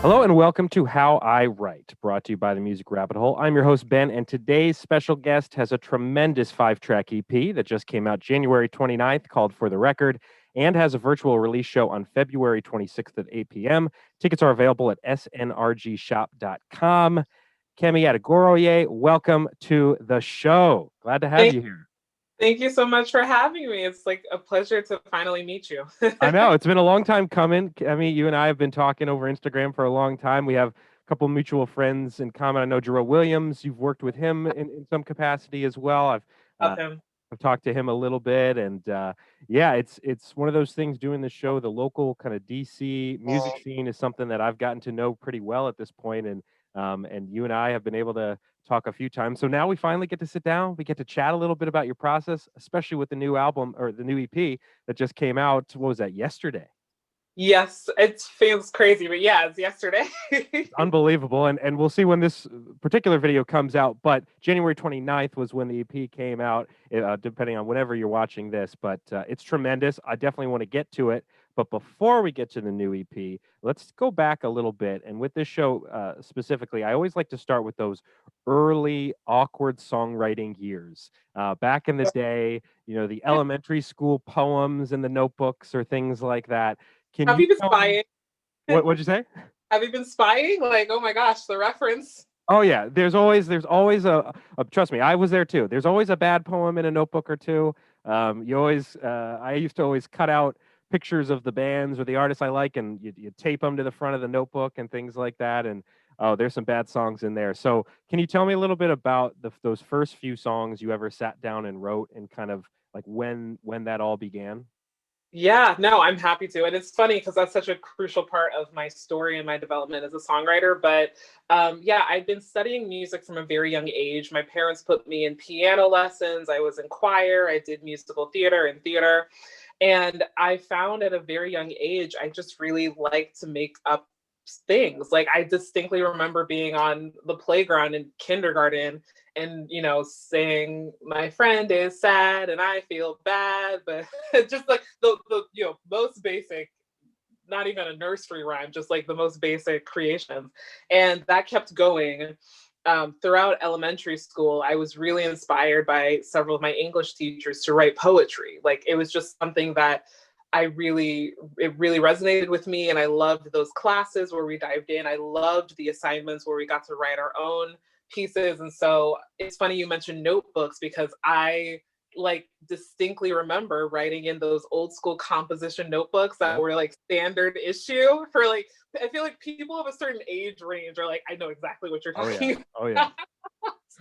Hello and welcome to How I Write, brought to you by the Music Rabbit Hole. I'm your host, Ben, and today's special guest has a tremendous 5-track EP that just came out January 29th called For the Record and has a virtual release show on February 26th at 8 p.m. Tickets are available at snrgshop.com. Kemi Adegoroye, welcome to the show. Glad to have Thank, you here. thank you so much for having me. It's like a pleasure to finally meet you. I know it's been a long time coming. I mean, you and I have been talking over Instagram for a long time. We have a couple mutual friends in common. I know Jerome Williams. You've worked with him in some capacity as well. Uh, Love him. I've talked to him a little bit, and yeah, it's one of those things. Doing the show, the local kind of DC music scene is something that I've gotten to know pretty well at this point, and you and I have been able to talk a few times. So now we finally get to sit down. We get to chat a little bit about your process, especially with the new album or the new EP that just came out. What was that, yesterday? Yes, it feels crazy, but yeah, it's yesterday. Unbelievable. And we'll see when this particular video comes out, but January 29th was when the EP came out, depending on whenever you're watching this. But it's tremendous. I definitely want to get to it. But before we get to the new EP, let's go back a little bit. And with this show specifically, I always like to start with those early awkward songwriting years. Back in the day, the elementary school poems in the notebooks or things like that. Can Have you you been tell me spying? what'd you say? Have you been spying? Like, oh my gosh, the reference. Oh yeah, there's always a trust me, I was there too. There's always a bad poem in a notebook or two. I used to always cut out pictures of the bands or the artists I like, and you tape them to the front of the notebook and things like that. And oh, there's some bad songs in there. So can you tell me a little bit about those first few songs you ever sat down and wrote, and kind of like when that all began? Yeah, no, I'm happy to. And it's funny because that's such a crucial part of my story and my development as a songwriter. But yeah, I've been studying music from a very young age. My parents put me in piano lessons. I was in choir. I did musical theater and theater. And I found at a very young age, I just really like to make up things. Like I distinctly remember being on the playground in kindergarten and saying my friend is sad and I feel bad, but just like the most basic, not even a nursery rhyme, just like the most basic creations. And that kept going. Throughout elementary school, I was really inspired by several of my English teachers to write poetry. Like it was just something that it really resonated with me. And I loved those classes where we dived in. I loved the assignments where we got to write our own pieces. And so it's funny you mentioned notebooks because I like distinctly remember writing in those old school composition notebooks that Yep. were like standard issue for like I feel like people of a certain age range are like, I know exactly what you're Oh yeah. talking Oh yeah.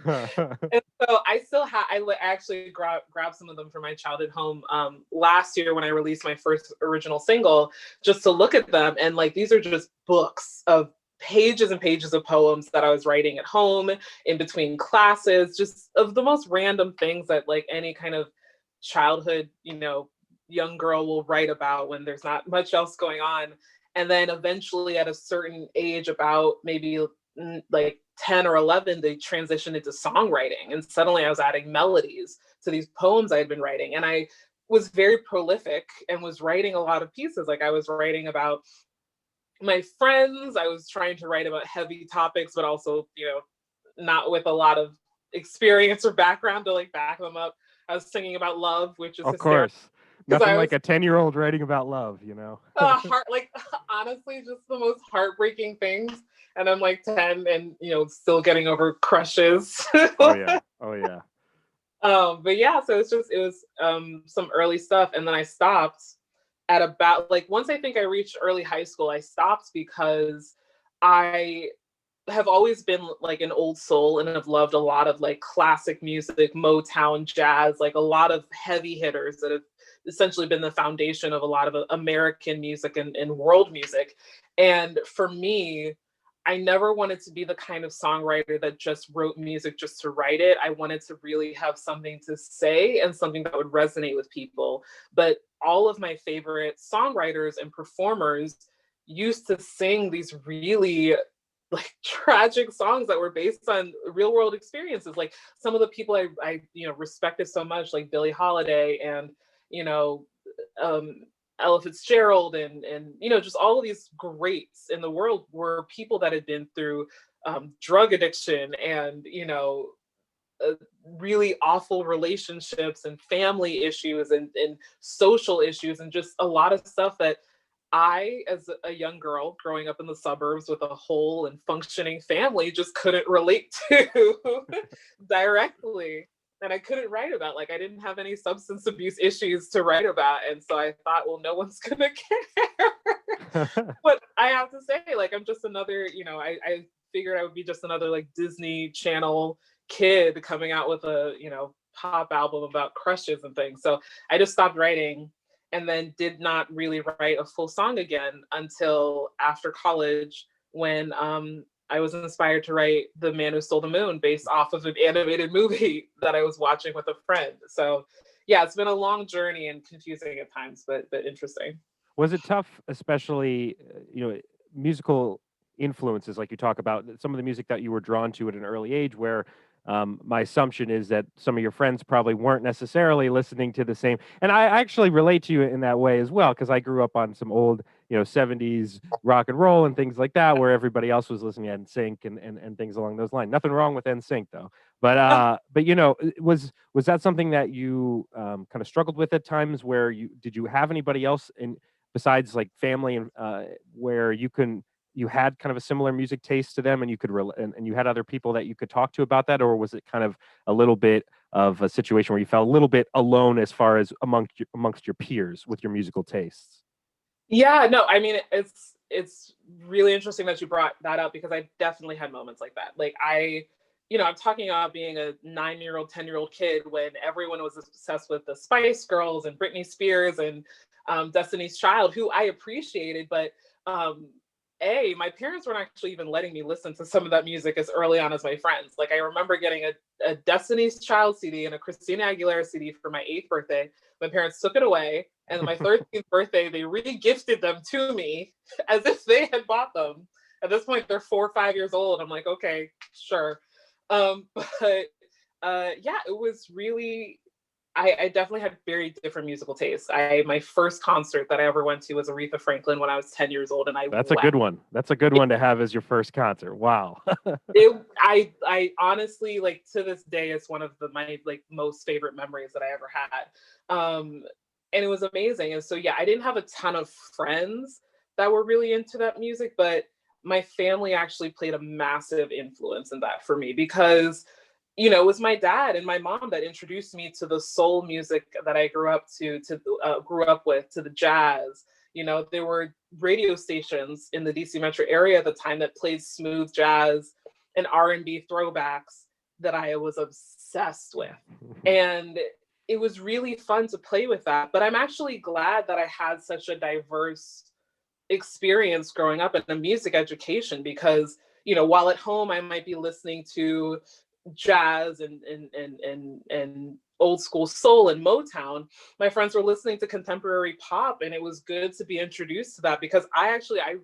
and so I still have, actually grabbed some of them from my childhood home last year when I released my first original single, just to look at them. And like, these are just books of pages and pages of poems that I was writing at home in between classes, just of the most random things that like any kind of childhood, young girl will write about when there's not much else going on. And then eventually at a certain age, about maybe like 10 or 11, they transitioned into songwriting. And suddenly I was adding melodies to these poems I had been writing. And I was very prolific and was writing a lot of pieces. Like I was writing about my friends, I was trying to write about heavy topics, but also, not with a lot of experience or background to like back them up. I was singing about love, which is Of hysterical course. because Nothing I like was a 10-year-old writing about love, you know? heart like honestly just the most heartbreaking things. And I'm like 10 and still getting over crushes. Oh yeah. Oh yeah. But yeah, so it was some early stuff, and then I stopped at about like once I think I reached early high school, I stopped because I have always been like an old soul and have loved a lot of like classic music, Motown, jazz, like a lot of heavy hitters that have essentially been the foundation of a lot of American music and world music. And for me, I never wanted to be the kind of songwriter that just wrote music just to write it. I wanted to really have something to say and something that would resonate with people. But all of my favorite songwriters and performers used to sing these really like tragic songs that were based on real world experiences. Like some of the people I respected so much, like Billie Holiday and you know um Ella Fitzgerald and just all of these greats in the world were people that had been through drug addiction and uh, really awful relationships and family issues and social issues and just a lot of stuff that I, as a young girl growing up in the suburbs with a whole and functioning family, just couldn't relate to directly. And I couldn't write about, like, I didn't have any substance abuse issues to write about. And so I thought, well, no one's going to care. But I have to say, like, I'm just another, I figured I would be just another, like, Disney Channel kid coming out with a, pop album about crushes and things. So I just stopped writing and then did not really write a full song again until after college when I was inspired to write The Man Who Stole the Moon based off of an animated movie that I was watching with a friend. So yeah, it's been a long journey and confusing at times, but interesting. Was it tough, especially, musical influences like you talk about, some of the music that you were drawn to at an early age, where my assumption is that some of your friends probably weren't necessarily listening to the same. And I actually relate to you in that way as well, because I grew up on some old, 70s rock and roll and things like that, where everybody else was listening to NSYNC and things along those lines. Nothing wrong with NSYNC though. But was that something that you kind of struggled with at times, where did you have anybody else in besides like family and where you had kind of a similar music taste to them and you could and you had other people that you could talk to about that, or was it kind of a little bit of a situation where you felt a little bit alone as far as amongst your peers with your musical tastes? Yeah, no, I mean it's really interesting that you brought that up because I definitely had moments like that. Like I'm talking about being a 9-year-old, 10-year-old kid when everyone was obsessed with the Spice Girls and Britney Spears and Destiny's Child, who I appreciated, but um, my parents weren't actually even letting me listen to some of that music as early on as my friends. Like I remember getting a Destiny's Child CD and a Christina Aguilera CD for my 8th birthday. My parents took it away, and my 13th birthday, they re-gifted them to me as if they had bought them. At this point, they're 4 or 5 years old. I'm like, okay, sure. But yeah, it was really I definitely had very different musical tastes. My first concert that I ever went to was Aretha Franklin when I was 10 years old, and I That's a wept. good one. That's a good one to have as your first concert. Wow. I honestly, like, to this day, it's one of my like most favorite memories that I ever had. And it was amazing. And so yeah, I didn't have a ton of friends that were really into that music, but my family actually played a massive influence in that for me because it was my dad and my mom that introduced me to the soul music that I grew up with, to the jazz. There were radio stations in the DC metro area at the time that played smooth jazz and R&B throwbacks that I was obsessed with. And it was really fun to play with that. But I'm actually glad that I had such a diverse experience growing up in a music education because, while at home I might be listening to jazz and old school soul and Motown, my friends were listening to contemporary pop, and it was good to be introduced to that because I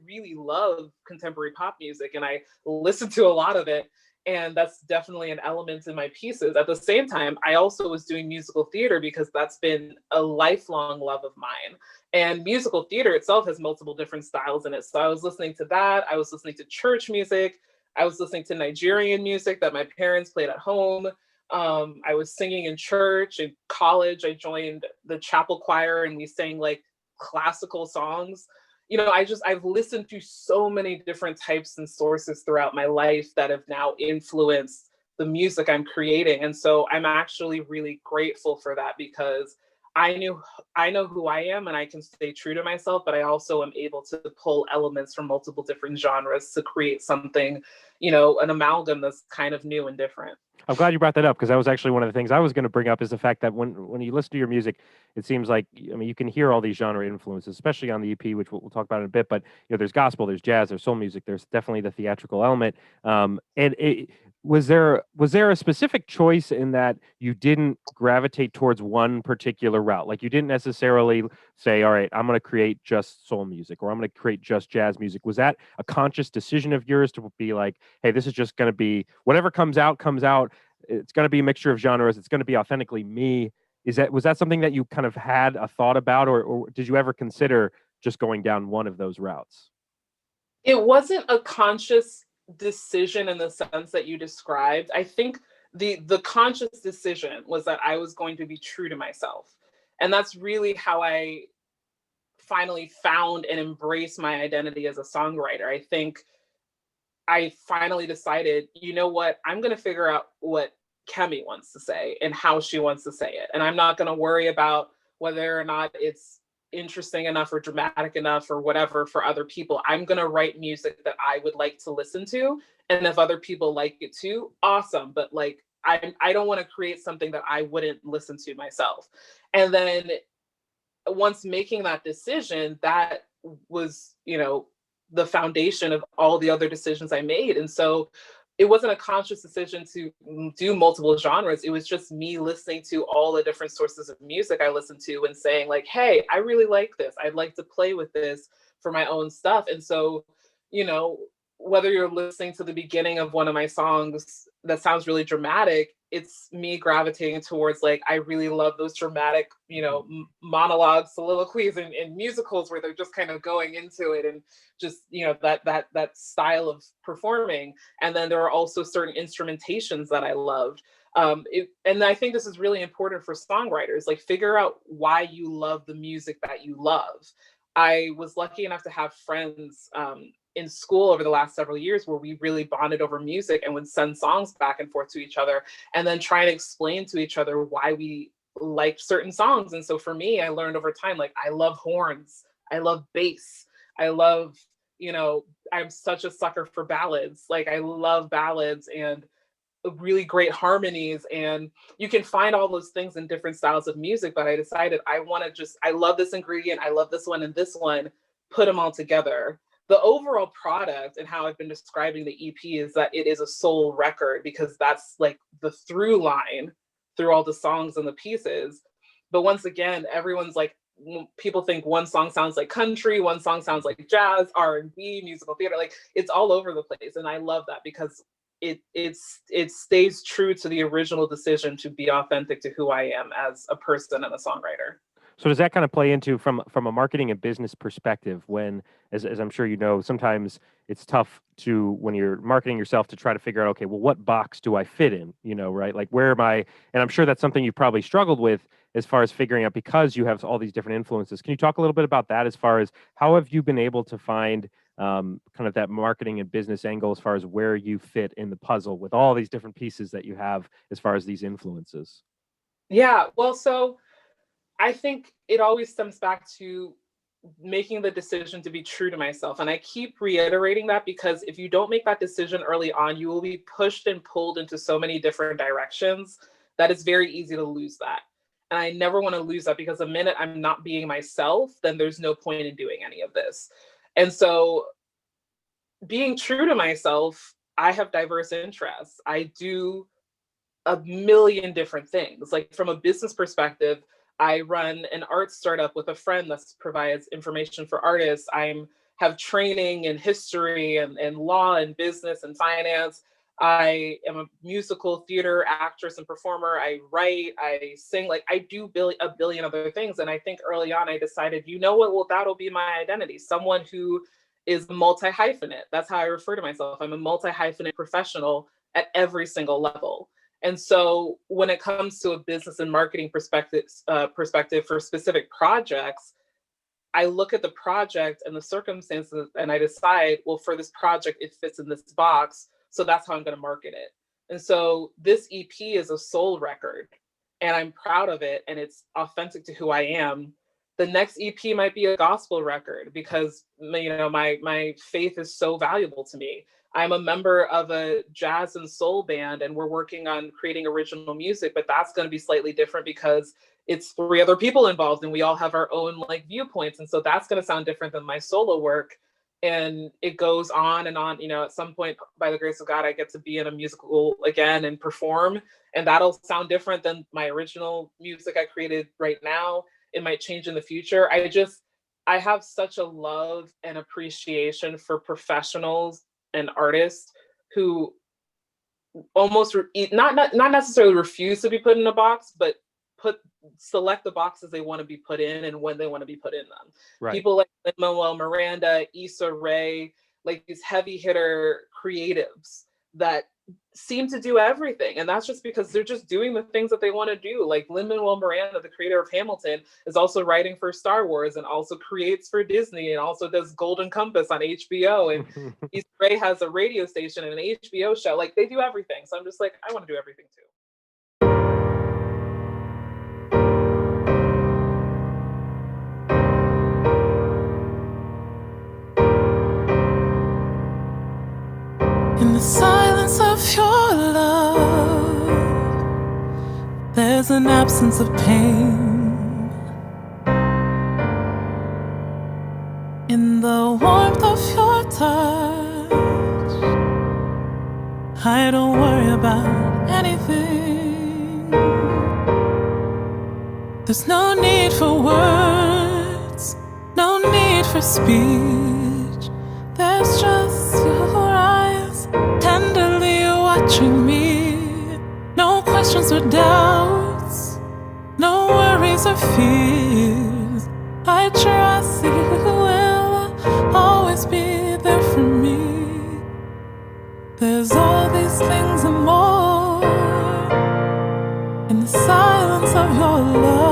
really love contemporary pop music and I listen to a lot of it. And that's definitely an element in my pieces. At the same time, I also was doing musical theater because that's been a lifelong love of mine. And musical theater itself has multiple different styles in it. So I was listening to that. I was listening to church music. I was listening to Nigerian music that my parents played at home. I was singing in church. In college, I joined the chapel choir and we sang like classical songs. I've listened to so many different types and sources throughout my life that have now influenced the music I'm creating. And so I'm actually really grateful for that because I know who I am and I can stay true to myself, but I also am able to pull elements from multiple different genres to create something, an amalgam that's kind of new and different. I'm glad you brought that up because that was actually one of the things I was going to bring up is the fact that when you listen to your music, it seems like, I mean, you can hear all these genre influences, especially on the EP, which we'll talk about in a bit. But there's gospel, there's jazz, there's soul music, there's definitely the theatrical element. And was there a specific choice in that you didn't gravitate towards one particular route? Like you didn't necessarily say, all right, I'm going to create just soul music or I'm going to create just jazz music. Was that a conscious decision of yours to be like, hey, this is just going to be whatever comes out, comes out. It's going to be a mixture of genres. It's going to be authentically me. Was that something that you kind of had a thought about, or did you ever consider just going down one of those routes? It wasn't a conscious decision in the sense that you described. I think the conscious decision was that I was going to be true to myself. And that's really how I finally found and embraced my identity as a songwriter. I think I finally decided, you know what, I'm going to figure out what Kemi wants to say and how she wants to say it. And I'm not going to worry about whether or not it's interesting enough or dramatic enough or whatever for other people. I'm going to write music that I would like to listen to. And if other people like it too, awesome. But like, I don't want to create something that I wouldn't listen to myself. And then once making that decision, that was, the foundation of all the other decisions I made. And so it wasn't a conscious decision to do multiple genres. It was just me listening to all the different sources of music I listened to and saying, like, hey, I really like this. I'd like to play with this for my own stuff. And so, you know, whether you're listening to the beginning of one of my songs that sounds really dramatic, it's me gravitating towards, like, I really love those dramatic, monologues, soliloquies, and musicals where they're just kind of going into it and just, that style of performing. And then there are also certain instrumentations that I loved. And I think this is really important for songwriters, like, figure out why you love the music that you love. I was lucky enough to have friends in school over the last several years where we really bonded over music and would send songs back and forth to each other and then try and explain to each other why we liked certain songs. And so for me, I learned over time, like, I love horns, I love bass, I love, I'm such a sucker for ballads. Like, I love ballads and really great harmonies, and you can find all those things in different styles of music. But I decided I love this ingredient, I love this one and this one, put them all together. The overall product and how I've been describing the EP is that it is a soul record, because that's like the through line through all the songs and the pieces. But once again, everyone's like, people think one song sounds like country, one song sounds like jazz, R&B, musical theater, like, it's all over the place. And I love that because it stays true to the original decision to be authentic to who I am as a person and a songwriter. So does that kind of play into, from a marketing and business perspective, when, as I'm sure you know, sometimes it's tough to, when you're marketing yourself, to try to figure out, okay, well, what box do I fit in? Right? Like, where am I? And I'm sure that's something you've probably struggled with as far as figuring out, because you have all these different influences. Can you talk a little bit about that, as far as how have you been able to find kind of that marketing and business angle, as far as where you fit in the puzzle with all these different pieces that you have as far as these influences? Yeah, well, so I think it always stems back to making the decision to be true to myself. And I keep reiterating that, because if you don't make that decision early on, you will be pushed and pulled into so many different directions that it's very easy to lose that. And I never want to lose that, because the minute I'm not being myself, then there's no point in doing any of this. And so, being true to myself, I have diverse interests. I do a million different things. Like, from a business perspective, I run an art startup with a friend that provides information for artists. I'm have training in history and law and business and finance. I am a musical theater actress and performer. I write, I sing, like, I do a billion other things. And I think early on I decided, you know what, well, that'll be my identity. Someone who is multi-hyphenate. That's how I refer to myself. I'm a multi-hyphenate professional at every single level. And so when it comes to a business and marketing perspective for specific projects, I look at the project and the circumstances and I decide, well, for this project, it fits in this box. So that's how I'm going to market it. And so this EP is a soul record and I'm proud of it and it's authentic to who I am. The next EP might be a gospel record because, my faith is so valuable to me. I'm a member of a jazz and soul band and we're working on creating original music, but that's going to be slightly different because it's three other people involved and we all have our own like viewpoints. And so that's going to sound different than my solo work. And it goes on and on. At some point, by the grace of God, I get to be in a musical again and perform. And that'll sound different than my original music I created right now. It might change in the future. I have such a love and appreciation for professionals and artists who almost not necessarily refuse to be put in a box, but put select the boxes they want to be put in and when they want to be put in them. Right. People like Lin-Manuel Miranda, Issa Rae, like these heavy hitter creatives that seem to do everything. And that's just because they're just doing the things that they want to do. Like Lin-Manuel Miranda, the creator of Hamilton, is also writing for Star Wars and also creates for Disney and also does Golden Compass on HBO. And Issa Rae has a radio station and an HBO show. Like they do everything. So I'm just like, I want to do everything too. In the silence of your love, there's an absence of pain. In the warmth of your touch, I don't worry about anything. There's no need for words, no need for speech. There's just your eyes tenderly watching me. No questions or doubts, no worries or fears. I trust you will always be there for me. There's all these things and more in the silence of your love,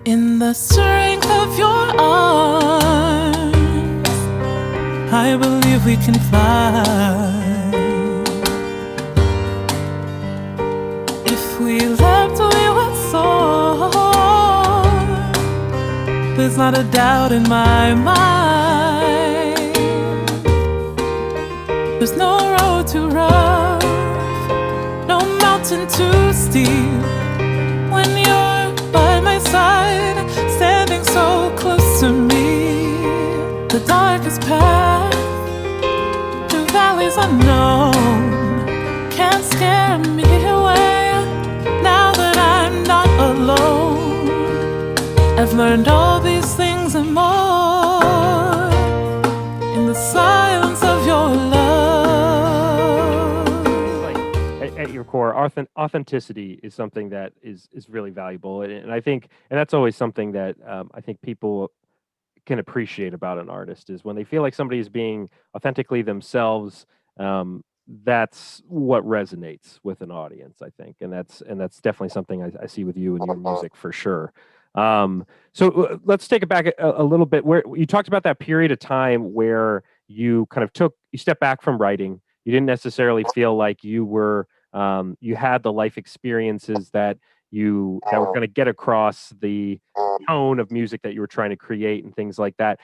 in the strength of your arms. I believe we can fly. If we left, we would soar. There's not a doubt in my mind. There's no road too rough, no mountain too steep. When you're by my side, standing so close to me, the darkest path through valleys unknown can't scare me away. Now that I'm not alone, I've learned all these things and more in the silence of your love. Like at your core, authenticity is something that is really valuable, and I think, and that's always something that I think people can appreciate about an artist is when they feel like somebody is being authentically themselves. That's what resonates with an audience, I think, and that's definitely something I see with you and your music for sure. So let's take it back a little bit. Where you talked about that period of time where you kind of you stepped back from writing. You didn't necessarily feel like you were you had the life experiences that were going to get across the tone of music that you were trying to create and things like that.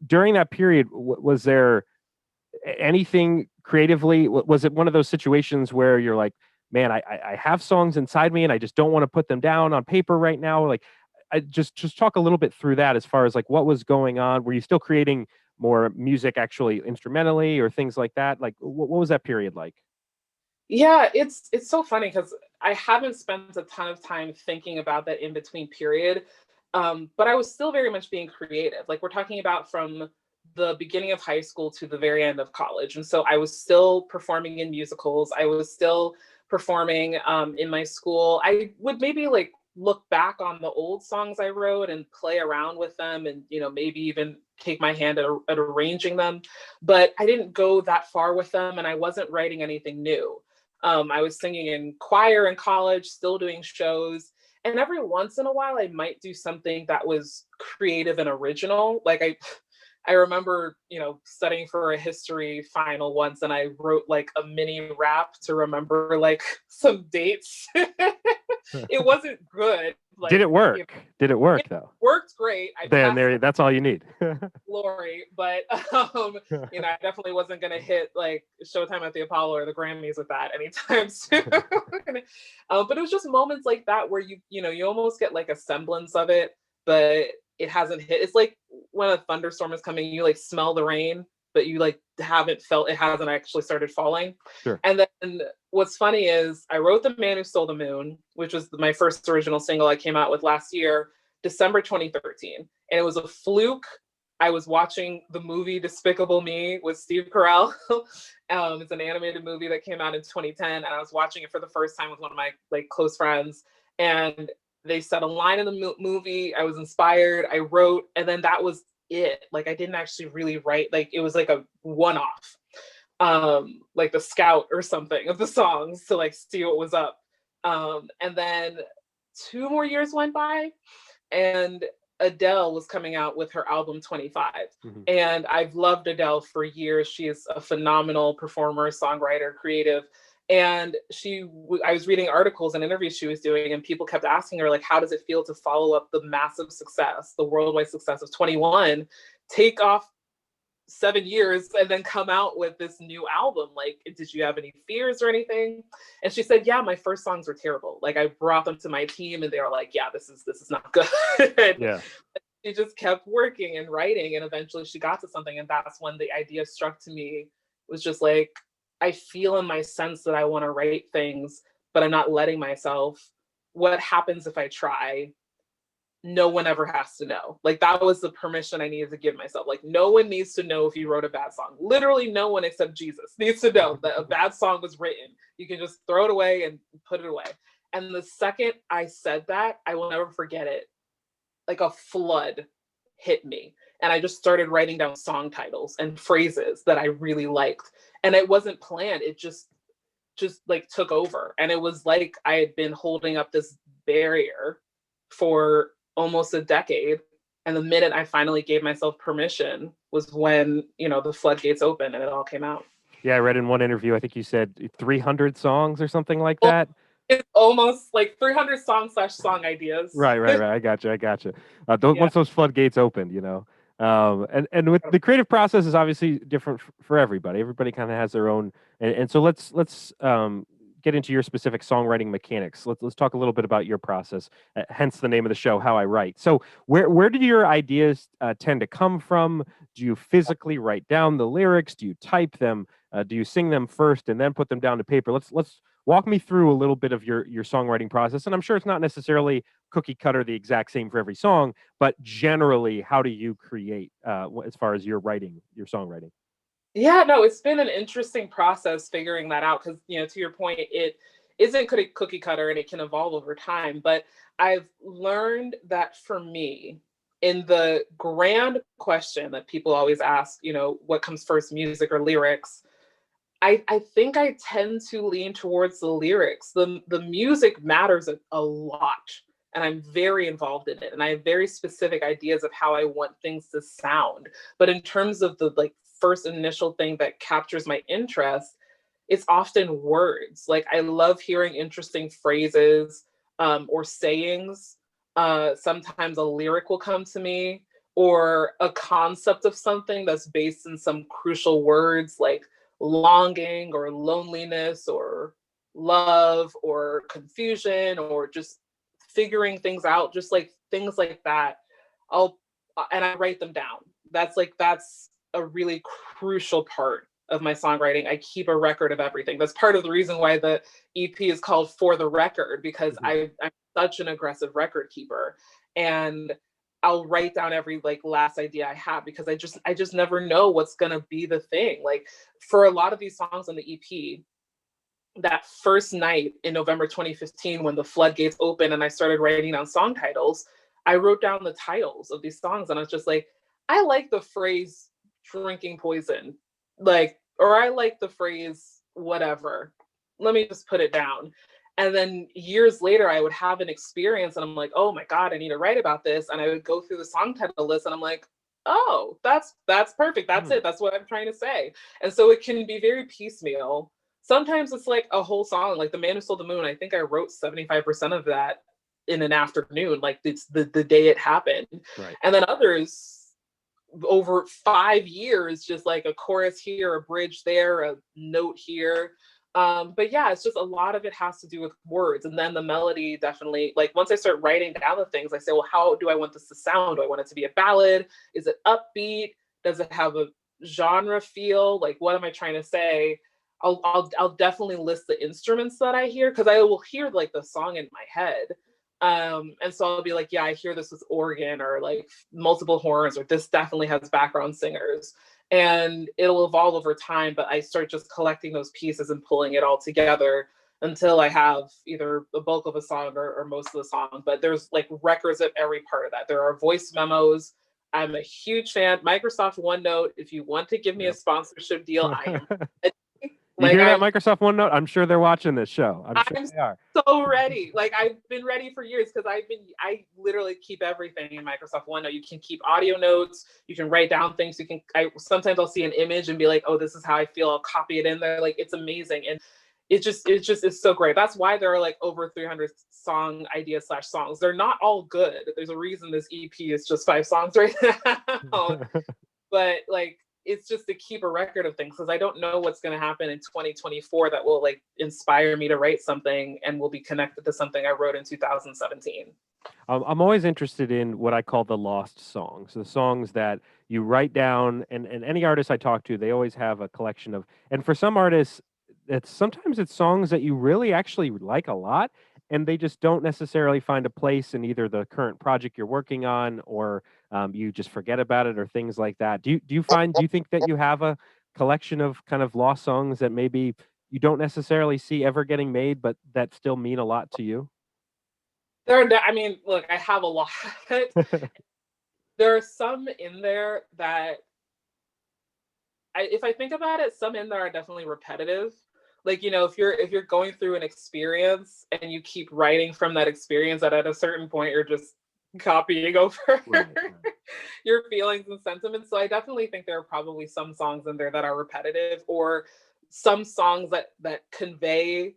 During that period, was there anything creatively? Was it one of those situations where you're like, man, I have songs inside me and I just don't want to put them down on paper right now? Like, I just talk a little bit through that as far as like what was going on. Were you still creating more music actually instrumentally or things like that? Like, what was that period like? Yeah, it's so funny because I haven't spent a ton of time thinking about that in between period. But I was still very much being creative. Like we're talking about from the beginning of high school to the very end of college. And so I was still performing in musicals. I was still performing in my school. I would maybe like look back on the old songs I wrote and play around with them and, you know, maybe even take my hand at arranging them. But I didn't go that far with them and I wasn't writing anything new. I was singing in choir in college, still doing shows. And every once in a while, I might do something that was creative and original. Like I remember, you know, studying for a history final once, and I wrote like a mini rap to remember like some dates. It wasn't good. Like, Did it work? You know, Did it work though? Worked great. That's all you need. Glory, but you know, I definitely wasn't gonna hit like Showtime at the Apollo or the Grammys with that anytime soon. But it was just moments like that where you know you almost get like a semblance of it, but it hasn't hit. It's like when a thunderstorm is coming, you like smell the rain, but you like haven't felt it hasn't actually started falling. Sure. And then what's funny is I wrote The Man Who Stole the Moon, which was my first original single I came out with last year, December 2013. And it was a fluke I was watching the movie Despicable Me with Steve Carell. It's an animated movie that came out in 2010, and I was watching it for the first time with one of my like close friends. And they said a line in the movie. I was inspired. I wrote, and then that was it. Like I didn't actually really write. Like it was like a one-off, like the scout or something of the songs to like see what was up. And then 2 more years went by, and Adele was coming out with her album 25. Mm-hmm. And I've loved Adele for years. She is a phenomenal performer, songwriter, creative. And I was reading articles and interviews she was doing, and people kept asking her, like, how does it feel to follow up the massive success, the worldwide success of 21, take off 7 years and then come out with this new album? Like, did you have any fears or anything? And she said, yeah, my first songs were terrible. Like I brought them to my team and they were like, yeah, this is not good. Yeah. She just kept working and writing, and eventually she got to something. And that's when the idea struck to me, was just like, I feel in my sense that I want to write things, but I'm not letting myself. What happens if I try? No one ever has to know. Like that was the permission I needed to give myself. Like no one needs to know if you wrote a bad song. Literally no one except Jesus needs to know that a bad song was written. You can just throw it away and put it away. And the second I said that, I will never forget it. Like a flood hit me. And I just started writing down song titles and phrases that I really liked. And it wasn't planned. It just like took over. And it was like I had been holding up this barrier for almost a decade. And the minute I finally gave myself permission was when, the floodgates opened and it all came out. Yeah, I read in one interview, I think you said 300 songs or something like that. It's almost like 300 song ideas. Right. I gotcha. Once those floodgates opened, and with the creative process is obviously different for everybody. Everybody kind of has their own, and so let's get into your specific songwriting mechanics. Let's talk a little bit about your process. Hence the name of the show, How I Write. So where do your ideas tend to come from? Do you physically write down the lyrics? Do you type them? Do you sing them first and then put them down to paper? Let's walk me through a little bit of your songwriting process. And I'm sure it's not necessarily cookie cutter, the exact same for every song, but generally, how do you create as far as your songwriting? Yeah, no, it's been an interesting process figuring that out because, to your point, it isn't cookie cutter and it can evolve over time. But I've learned that for me, in the grand question that people always ask, what comes first, music or lyrics? I think I tend to lean towards the lyrics. The music matters a lot, and I'm very involved in it. And I have very specific ideas of how I want things to sound. But in terms of the first initial thing that captures my interest, it's often words. Like I love hearing interesting phrases or sayings. Sometimes a lyric will come to me, or a concept of something that's based in some crucial words like longing or loneliness or love or confusion, or just figuring things out, just like things like that. And I write them down. That's a really crucial part of my songwriting. I keep a record of everything. That's part of the reason why the EP is called For the Record, because I'm such an aggressive record keeper. And I'll write down every last idea I have, because I just never know what's gonna be the thing. Like for a lot of these songs on the EP, that first night in November 2015, when the floodgates opened and I started writing down song titles, I wrote down the titles of these songs, and I was just like, I like the phrase drinking poison, or I like the phrase whatever. Let me just put it down. And then years later, I would have an experience and I'm like, oh my God, I need to write about this. And I would go through the song title list and I'm like, oh, that's perfect. That's it. That's what I'm trying to say. And so it can be very piecemeal. Sometimes it's like a whole song, like The Man Who Stole the Moon. I think I wrote 75% of that in an afternoon, like it's the day it happened. Right. And then others over 5 years, just like a chorus here, a bridge there, a note here. But yeah, it's just a lot of it has to do with words. And then the melody definitely, once I start writing down the things, I say, well, how do I want this to sound? Do I want it to be a ballad? Is it upbeat? Does it have a genre feel? What am I trying to say? I'll definitely list the instruments that I hear, because I will hear the song in my head. And so I'll be like, yeah, I hear this with organ or like multiple horns, or this definitely has background singers. And it'll evolve over time, but I start just collecting those pieces and pulling it all together until I have either the bulk of a song or most of the song. But there's like records of every part of that. There are voice memos. I'm a huge fan. Microsoft OneNote, if you want to give me a sponsorship deal, I am. You hear that, Microsoft OneNote? I'm sure they're watching this show. I'm sure they are. So ready. Like, I've been ready for years because I literally keep everything in Microsoft OneNote. You can keep audio notes. You can write down things. Sometimes I'll see an image and be like, oh, this is how I feel. I'll copy it in there. Like, it's amazing. And it's so great. That's why there are like over 300 song ideas / songs. They're not all good. There's a reason this EP is just 5 songs right now. But like, it's just to keep a record of things, because I don't know what's going to happen in 2024 that will like inspire me to write something and will be connected to something I wrote in 2017. I'm always interested in what I call the lost songs, the songs that you write down, and any artist I talk to, they always have a collection of, and for some artists, sometimes it's songs that you really actually like a lot, and they just don't necessarily find a place in either the current project you're working on, or you just forget about it, or things like that. Do you think that you have a collection of kind of lost songs that maybe you don't necessarily see ever getting made, but that still mean a lot to you? I mean, look, I have a lot. There are some in there that if I think about it, some in there are definitely repetitive. Like, you know, if you're going through an experience and you keep writing from that experience, that at a certain point you're just copying over right. your feelings and sentiments. So I definitely think there are probably some songs in there that are repetitive, or some songs that convey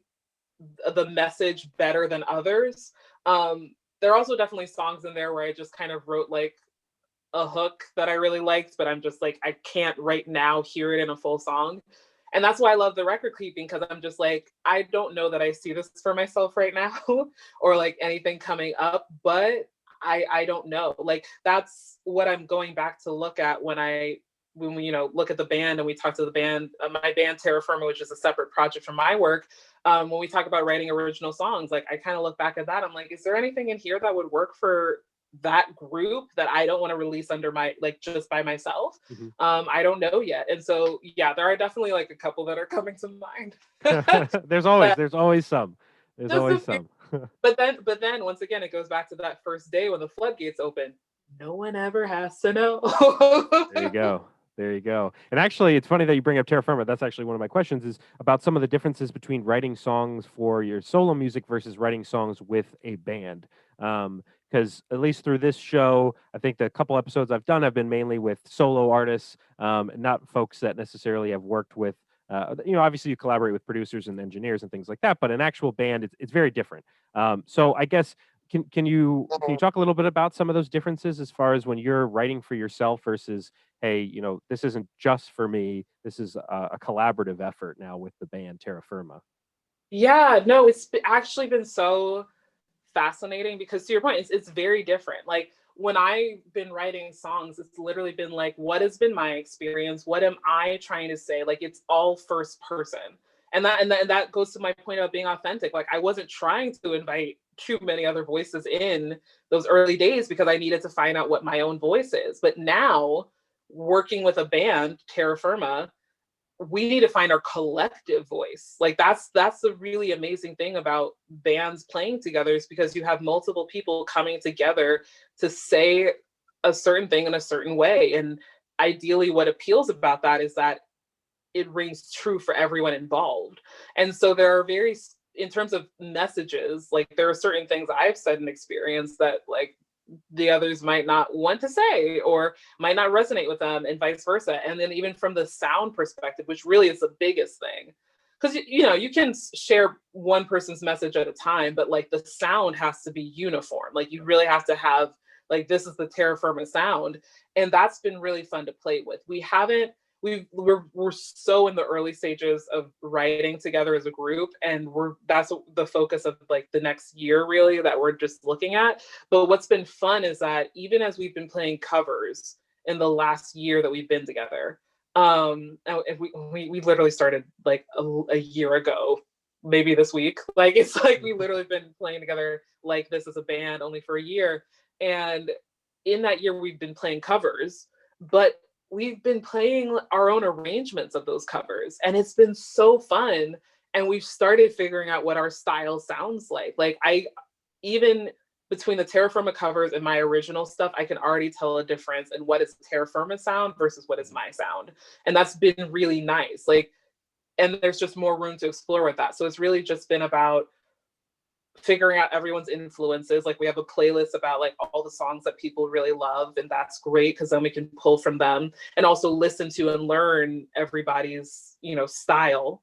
the message better than others. There are also definitely songs in there where I just kind of wrote like a hook that I really liked, but I'm just like, I can't right now hear it in a full song. And that's why I love the record keeping, because I'm just like, I don't know that I see this for myself right now or like anything coming up, but I don't know. Like, that's what I'm going back to look at when we, you know, look at the band and we talk to the band, my band Terra Firma, which is a separate project from my work. When we talk about writing original songs, like I kind of look back at that. I'm like, is there anything in here that would work for that group that I don't want to release under my, like, just by myself? Mm-hmm. I don't know yet. And so, yeah, there are definitely like a couple that are coming to mind. There's always some. There's always some. But then once again, it goes back to that first day when the floodgates open. No one ever has to know. There you go. There you go. And actually, it's funny that you bring up Terra Firma. That's actually one of my questions, is about some of the differences between writing songs for your solo music versus writing songs with a band. Because at least through this show, I think the couple episodes I've done have been mainly with solo artists, not folks that necessarily have worked with, you know, obviously you collaborate with producers and engineers and things like that, but an actual band, it's very different. So I guess, can you talk a little bit about some of those differences as far as when you're writing for yourself versus, hey, you know, this isn't just for me, this is a collaborative effort now with the band Terra Firma? Yeah, no, it's actually been so fascinating, because to your point, it's very different. Like, when I've been writing songs, it's literally been like, what has been my experience? What am I trying to say? Like, it's all first person. And that goes to my point about being authentic. Like, I wasn't trying to invite too many other voices in those early days because I needed to find out what my own voice is. But now, working with a band, Terra Firma, we need to find our collective voice. Like, that's the really amazing thing about bands playing together, is because you have multiple people coming together to say a certain thing in a certain way. And ideally, what appeals about that is that it rings true for everyone involved. And so there are in terms of messages, like, there are certain things I've said and experienced that like the others might not want to say or might not resonate with them, and vice versa. And then even from the sound perspective, which really is the biggest thing, because you know, you can share one person's message at a time, but like the sound has to be uniform. Like, you really have to have, like, this is the Terra Firma sound. And that's been really fun to play with. We're so in the early stages of writing together as a group, and that's the focus of like the next year, really, that we're just looking at. But what's been fun is that even as we've been playing covers in the last year that we've been together, we literally started like a year ago maybe this week. Like, it's like we literally been playing together like this as a band only for a year. And in that year, we've been playing covers, but we've been playing our own arrangements of those covers. And it's been so fun. And we've started figuring out what our style sounds like. Like, even between the Terra Firma covers and my original stuff, I can already tell a difference in what is Terra Firma sound versus what is my sound. And that's been really nice. Like, and there's just more room to explore with that. So it's really just been about figuring out everyone's influences. Like, we have a playlist about like all the songs that people really love, and that's great because then we can pull from them and also listen to and learn everybody's, you know, style.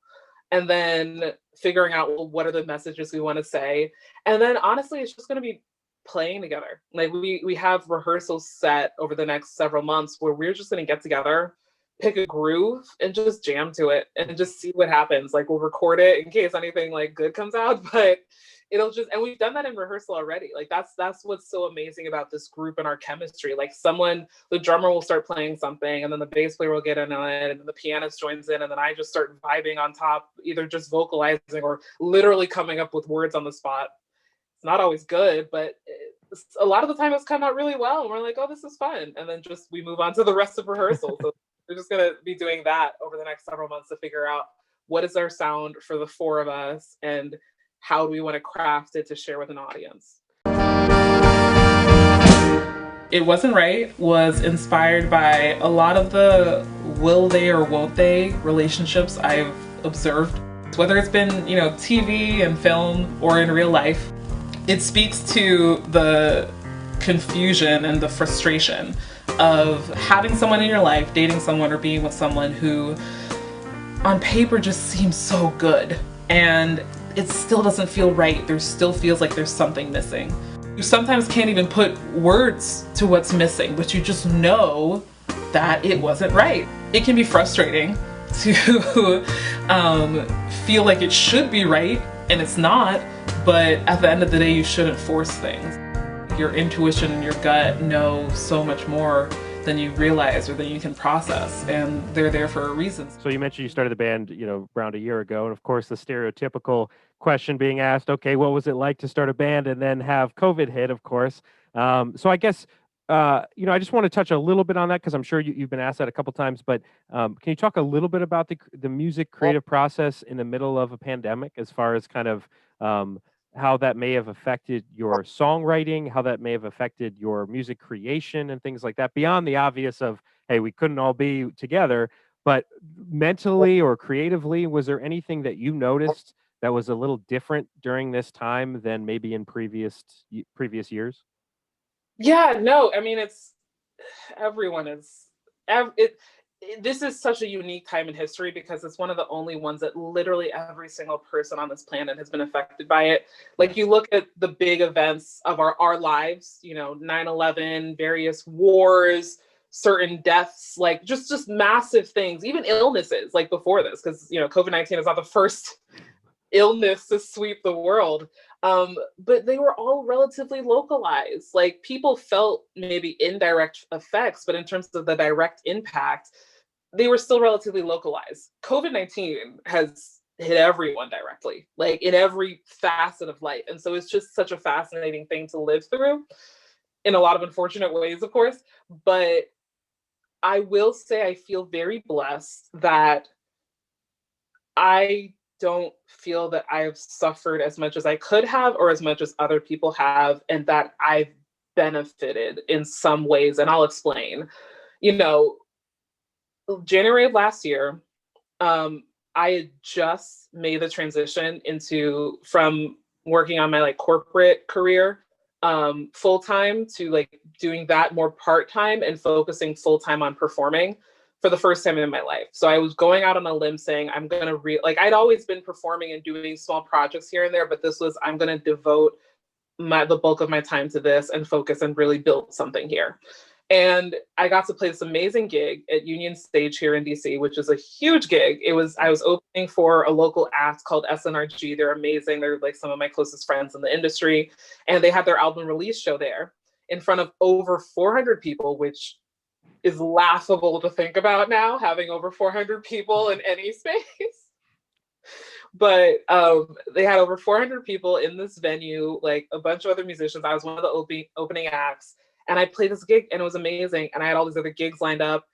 And then figuring out, well, what are the messages we want to say. And then honestly, it's just going to be playing together. Like, we have rehearsals set over the next several months where we're just going to get together, pick a groove, and just jam to it and just see what happens. Like, we'll record it in case anything like good comes out, but it'll just, and we've done that in rehearsal already. Like, that's what's so amazing about this group and our chemistry. Like, the drummer will start playing something, and then the bass player will get in on it, and then the pianist joins in, and then I just start vibing on top, either just vocalizing or literally coming up with words on the spot. It's not always good, but a lot of the time it's come out really well, and we're like, oh, this is fun. And then just we move on to the rest of rehearsal. So we're just gonna be doing that over the next several months to figure out what is our sound for the four of us and how do we want to craft it to share with an audience. It Wasn't Right was inspired by a lot of the will they or won't they relationships I've observed, whether it's been, you know, TV and film or in real life. It speaks to the confusion and the frustration of having someone in your life, dating someone or being with someone who on paper just seems so good, and it still doesn't feel right. There still feels like there's something missing. You sometimes can't even put words to what's missing, but you just know that it wasn't right. It can be frustrating to feel like it should be right and it's not, but at the end of the day, you shouldn't force things. Your intuition and your gut know so much more than you realize or than you can process, and they're there for a reason. So you mentioned you started the band, you know, around a year ago, and of course the stereotypical question being asked, okay, what was it like to start a band and then have COVID hit, of course. So I guess, you know, I just want to touch a little bit on that because I'm sure you've been asked that a couple times, but can you talk a little bit about the music creative process in the middle of a pandemic, as far as kind of how that may have affected your songwriting, how that may have affected your music creation and things like that, beyond the obvious of, hey, we couldn't all be together, but mentally or creatively, was there anything that you noticed that was a little different during this time than maybe in previous years? Yeah, no, I mean, everyone is, this is such a unique time in history because it's one of the only ones that literally every single person on this planet has been affected by it. Like, you look at the big events of our lives, you know, 9/11, various wars, certain deaths, like just massive things, even illnesses like before this, because, you know, COVID-19 is not the first illness to sweep the world. But they were all relatively localized. Like, people felt maybe indirect effects, but in terms of the direct impact, they were still relatively localized. COVID-19 has hit everyone directly, like in every facet of life. And so it's just such a fascinating thing to live through in a lot of unfortunate ways, of course. But I will say I feel very blessed that I don't feel that I've suffered as much as I could have or as much as other people have, and that I've benefited in some ways. And I'll explain. You know, January of last year, I had just made the transition from working on my like corporate career full-time to like doing that more part-time and focusing full-time on performing for the first time in my life. So I was going out on a limb saying, I'm going to like, I'd always been performing and doing small projects here and there, but I'm going to devote the bulk of my time to this and focus and really build something here. And I got to play this amazing gig at Union Stage here in DC, which is a huge gig. I was opening for a local act called SNRG. They're amazing. They're like some of my closest friends in the industry. And they had their album release show there in front of over 400 people, which is laughable to think about now, having over 400 people in any space. But they had over 400 people in this venue, like a bunch of other musicians. I was one of the opening acts, and I played this gig, and it was amazing. And I had all these other gigs lined up.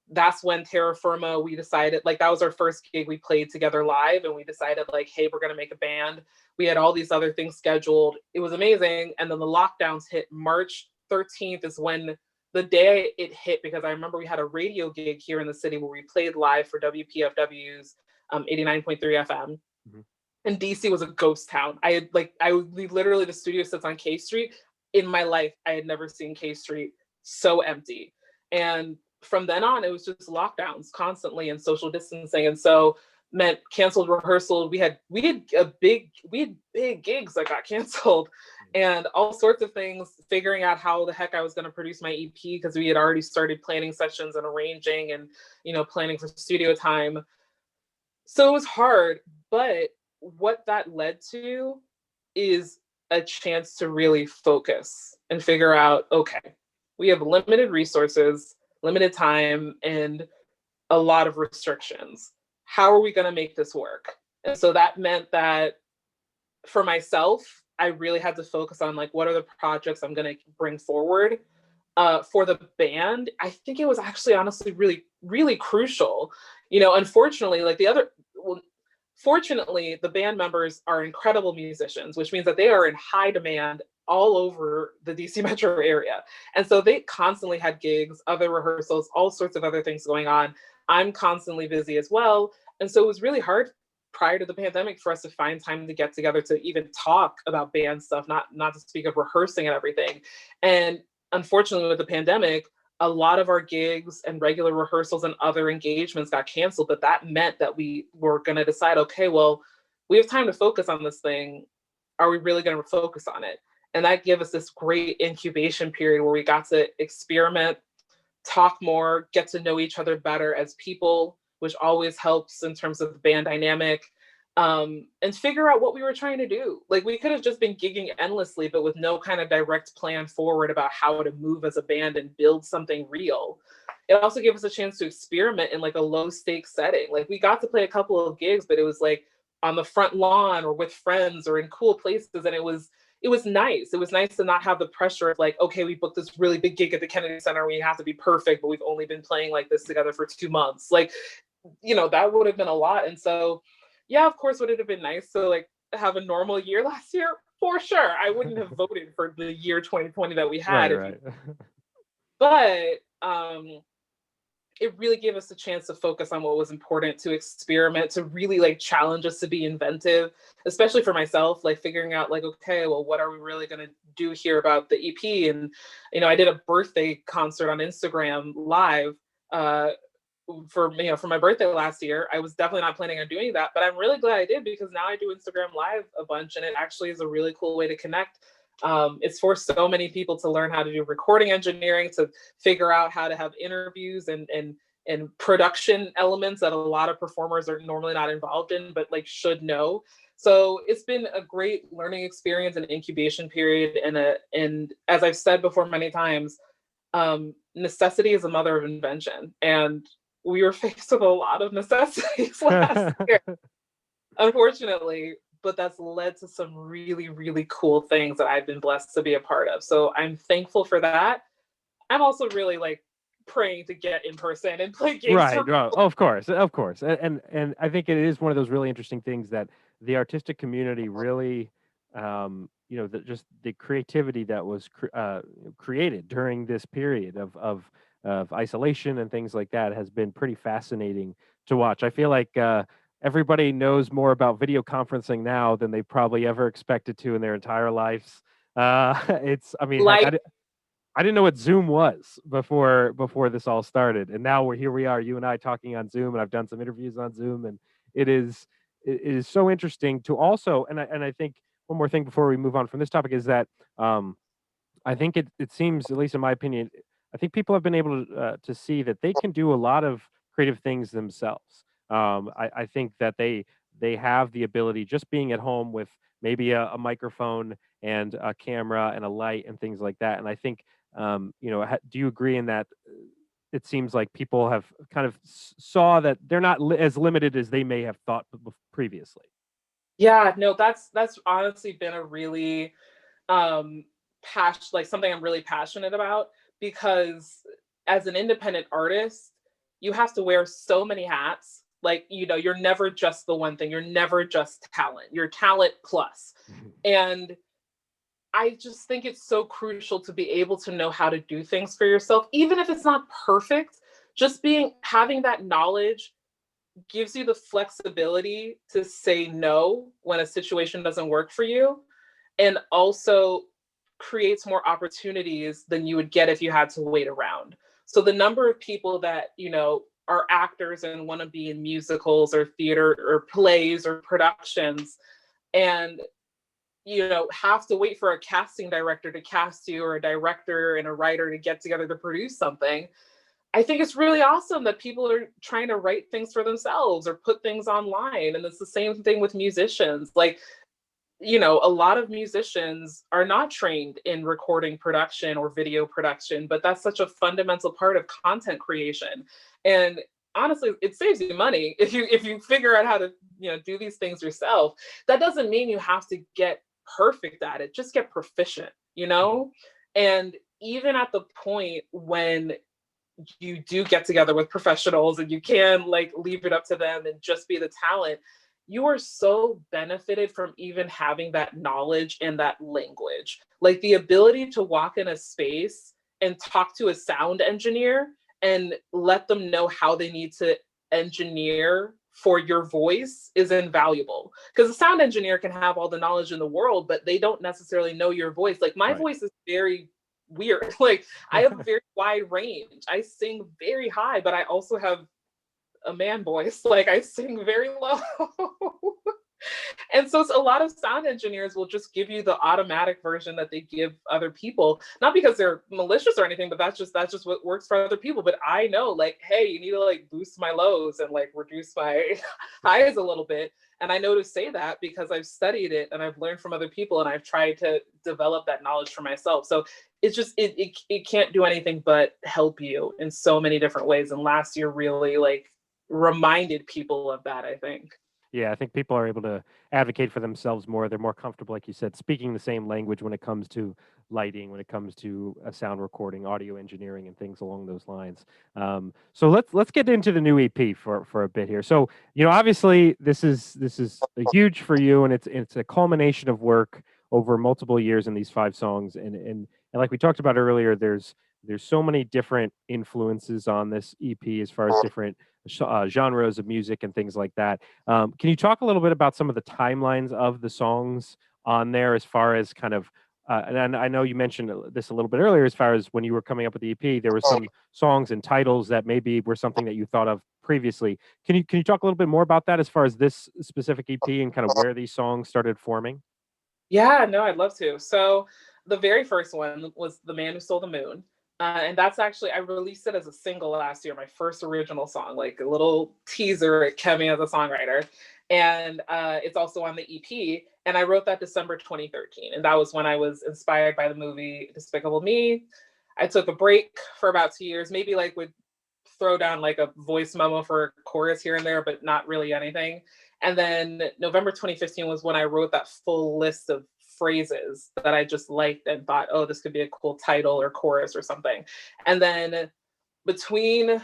That's when Terra Firma, we decided, like, that was our first gig we played together live, and we decided, like, hey, we're gonna make a band. We had all these other things scheduled. It was amazing. And then the lockdowns hit. March 13th is when the day it hit, because I remember we had a radio gig here in the city where we played live for WPFW's 89.3 FM. Mhm. And DC was a ghost town. We literally, the studio sits on K Street. In my life, I had never seen K Street so empty. And from then on, it was just lockdowns constantly and social distancing. And so meant canceled rehearsal. We had big gigs that got canceled, and all sorts of things, figuring out how the heck I was going to produce my EP, because we had already started planning sessions and arranging and, planning for studio time. So it was hard, but what that led to is a chance to really focus and figure out, okay, we have limited resources, limited time, and a lot of restrictions. How are we going to make this work? And so that meant that for myself, I really had to focus on, like, what are the projects I'm going to bring forward. For the band, I think it was actually honestly really, really crucial. Unfortunately, fortunately, the band members are incredible musicians, which means that they are in high demand all over the DC metro area. And so they constantly had gigs, other rehearsals, all sorts of other things going on. I'm constantly busy as well. And so it was really hard prior to the pandemic for us to find time to get together to even talk about band stuff, not to speak of rehearsing and everything. And unfortunately, with the pandemic, a lot of our gigs and regular rehearsals and other engagements got canceled. But that meant that we were going to decide, okay, well, we have time to focus on this thing. Are we really going to focus on it? And that gave us this great incubation period where we got to experiment, talk more, get to know each other better as people, which always helps in terms of the band dynamic, and figure out what we were trying to do. Like, we could have just been gigging endlessly, but with no kind of direct plan forward about how to move as a band and build something real. It also gave us a chance to experiment in, like, a low stakes setting. Like, we got to play a couple of gigs, but it was like on the front lawn or with friends or in cool places. And it was nice. It was nice to not have the pressure of, like, okay, we booked this really big gig at the Kennedy Center. We have to be perfect, but we've only been playing like this together for 2 months. Like, that would have been a lot. And so, yeah, of course, would it have been nice to, like, have a normal year last year? For sure. I wouldn't have voted for the year 2020 that we had. Right. But it really gave us a chance to focus on what was important, to experiment, to really, like, challenge us to be inventive, especially for myself, like, figuring out, like, okay, well, what are we really going to do here about the EP? And, I did a birthday concert on Instagram live for my birthday last year. I was definitely not planning on doing that, but I'm really glad I did, because now I do Instagram live a bunch, and it actually is a really cool way to connect. It's forced so many people to learn how to do recording engineering, to figure out how to have interviews and production elements that a lot of performers are normally not involved in, but, like, should know. So it's been a great learning experience and incubation period. And as I've said before many times, necessity is the mother of invention. And we were faced with a lot of necessities last year, unfortunately, but that's led to some really, really cool things that I've been blessed to be a part of. So I'm thankful for that. I'm also really, like, praying to get in person and play games. Right. No, of course. And I think it is one of those really interesting things that the artistic community really, just the creativity that was created during this period of isolation and things like that has been pretty fascinating to watch. I feel like everybody knows more about video conferencing now than they probably ever expected to in their entire lives. I mean, heck, I didn't know what Zoom was before this all started, and now here we are, you and I talking on Zoom, and I've done some interviews on Zoom, and it is so interesting to also, and I think one more thing before we move on from this topic is that I think it seems, at least in my opinion, I think people have been able to see that they can do a lot of creative things themselves. I think that they have the ability, just being at home with maybe a microphone and a camera and a light and things like that. And I think, do you agree in that? It seems like people have kind of saw that they're not as limited as they may have thought previously. Yeah, no, that's honestly been a really passion, like something I'm really passionate about, because as an independent artist, you have to wear so many hats. Like, you're never just the one thing. You're never just talent. You're talent plus. And I just think it's so crucial to be able to know how to do things for yourself, even if it's not perfect. Just having that knowledge gives you the flexibility to say no when a situation doesn't work for you, and also creates more opportunities than you would get if you had to wait around. So the number of people that, are actors and want to be in musicals or theater or plays or productions, and have to wait for a casting director to cast you, or a director and a writer to get together to produce something. I think it's really awesome that people are trying to write things for themselves or put things online. And it's the same thing with musicians. Like, a lot of musicians are not trained in recording production or video production, but that's such a fundamental part of content creation. And honestly, it saves you money if you figure out how to, do these things yourself. That doesn't mean you have to get perfect at it. Just get proficient. And even at the point when you do get together with professionals and you can like leave it up to them and just be the talent, you are so benefited from even having that knowledge and that language. Like the ability to walk in a space and talk to a sound engineer and let them know how they need to engineer for your voice is invaluable, because a sound engineer can have all the knowledge in the world, but they don't necessarily know your voice. Like my voice is very weird. Like I have a very wide range. I sing very high, but I also have a man voice. Like I sing very low. And so it's a lot of sound engineers will just give you the automatic version that they give other people, not because they're malicious or anything, but that's just what works for other people. But I know, like, hey, you need to like boost my lows and like reduce my highs a little bit. And I know to say that because I've studied it and I've learned from other people and I've tried to develop that knowledge for myself. So it's just it can't do anything but help you in so many different ways. And last year really like reminded people of that, I think. Yeah, I think people are able to advocate for themselves more. They're more comfortable, like you said, speaking the same language when it comes to lighting, when it comes to sound recording, audio engineering, and things along those lines. So let's get into the new EP for a bit here. So obviously, this is a huge for you, and it's a culmination of work over multiple years in these 5 songs, and like we talked about earlier, there's so many different influences on this EP as far as different genres of music and things like that. Can you talk a little bit about some of the timelines of the songs on there, as far as kind of, and I know you mentioned this a little bit earlier, as far as when you were coming up with the EP, there were some songs and titles that maybe were something that you thought of previously. Can you talk a little bit more about that, as far as this specific EP and kind of where these songs started forming? Yeah, no, I'd love to. So the very first one was The Man Who Stole the Moon. And that's actually, I released it as a single last year, my first original song, like a little teaser at Kemi as a songwriter. And it's also on the EP. And I wrote that December 2013. And that was when I was inspired by the movie Despicable Me. I took a break for about 2 years, maybe like would throw down like a voice memo for a chorus here and there, but not really anything. And then November 2015 was when I wrote that full list of phrases that I just liked and thought, oh, this could be a cool title or chorus or something. And then between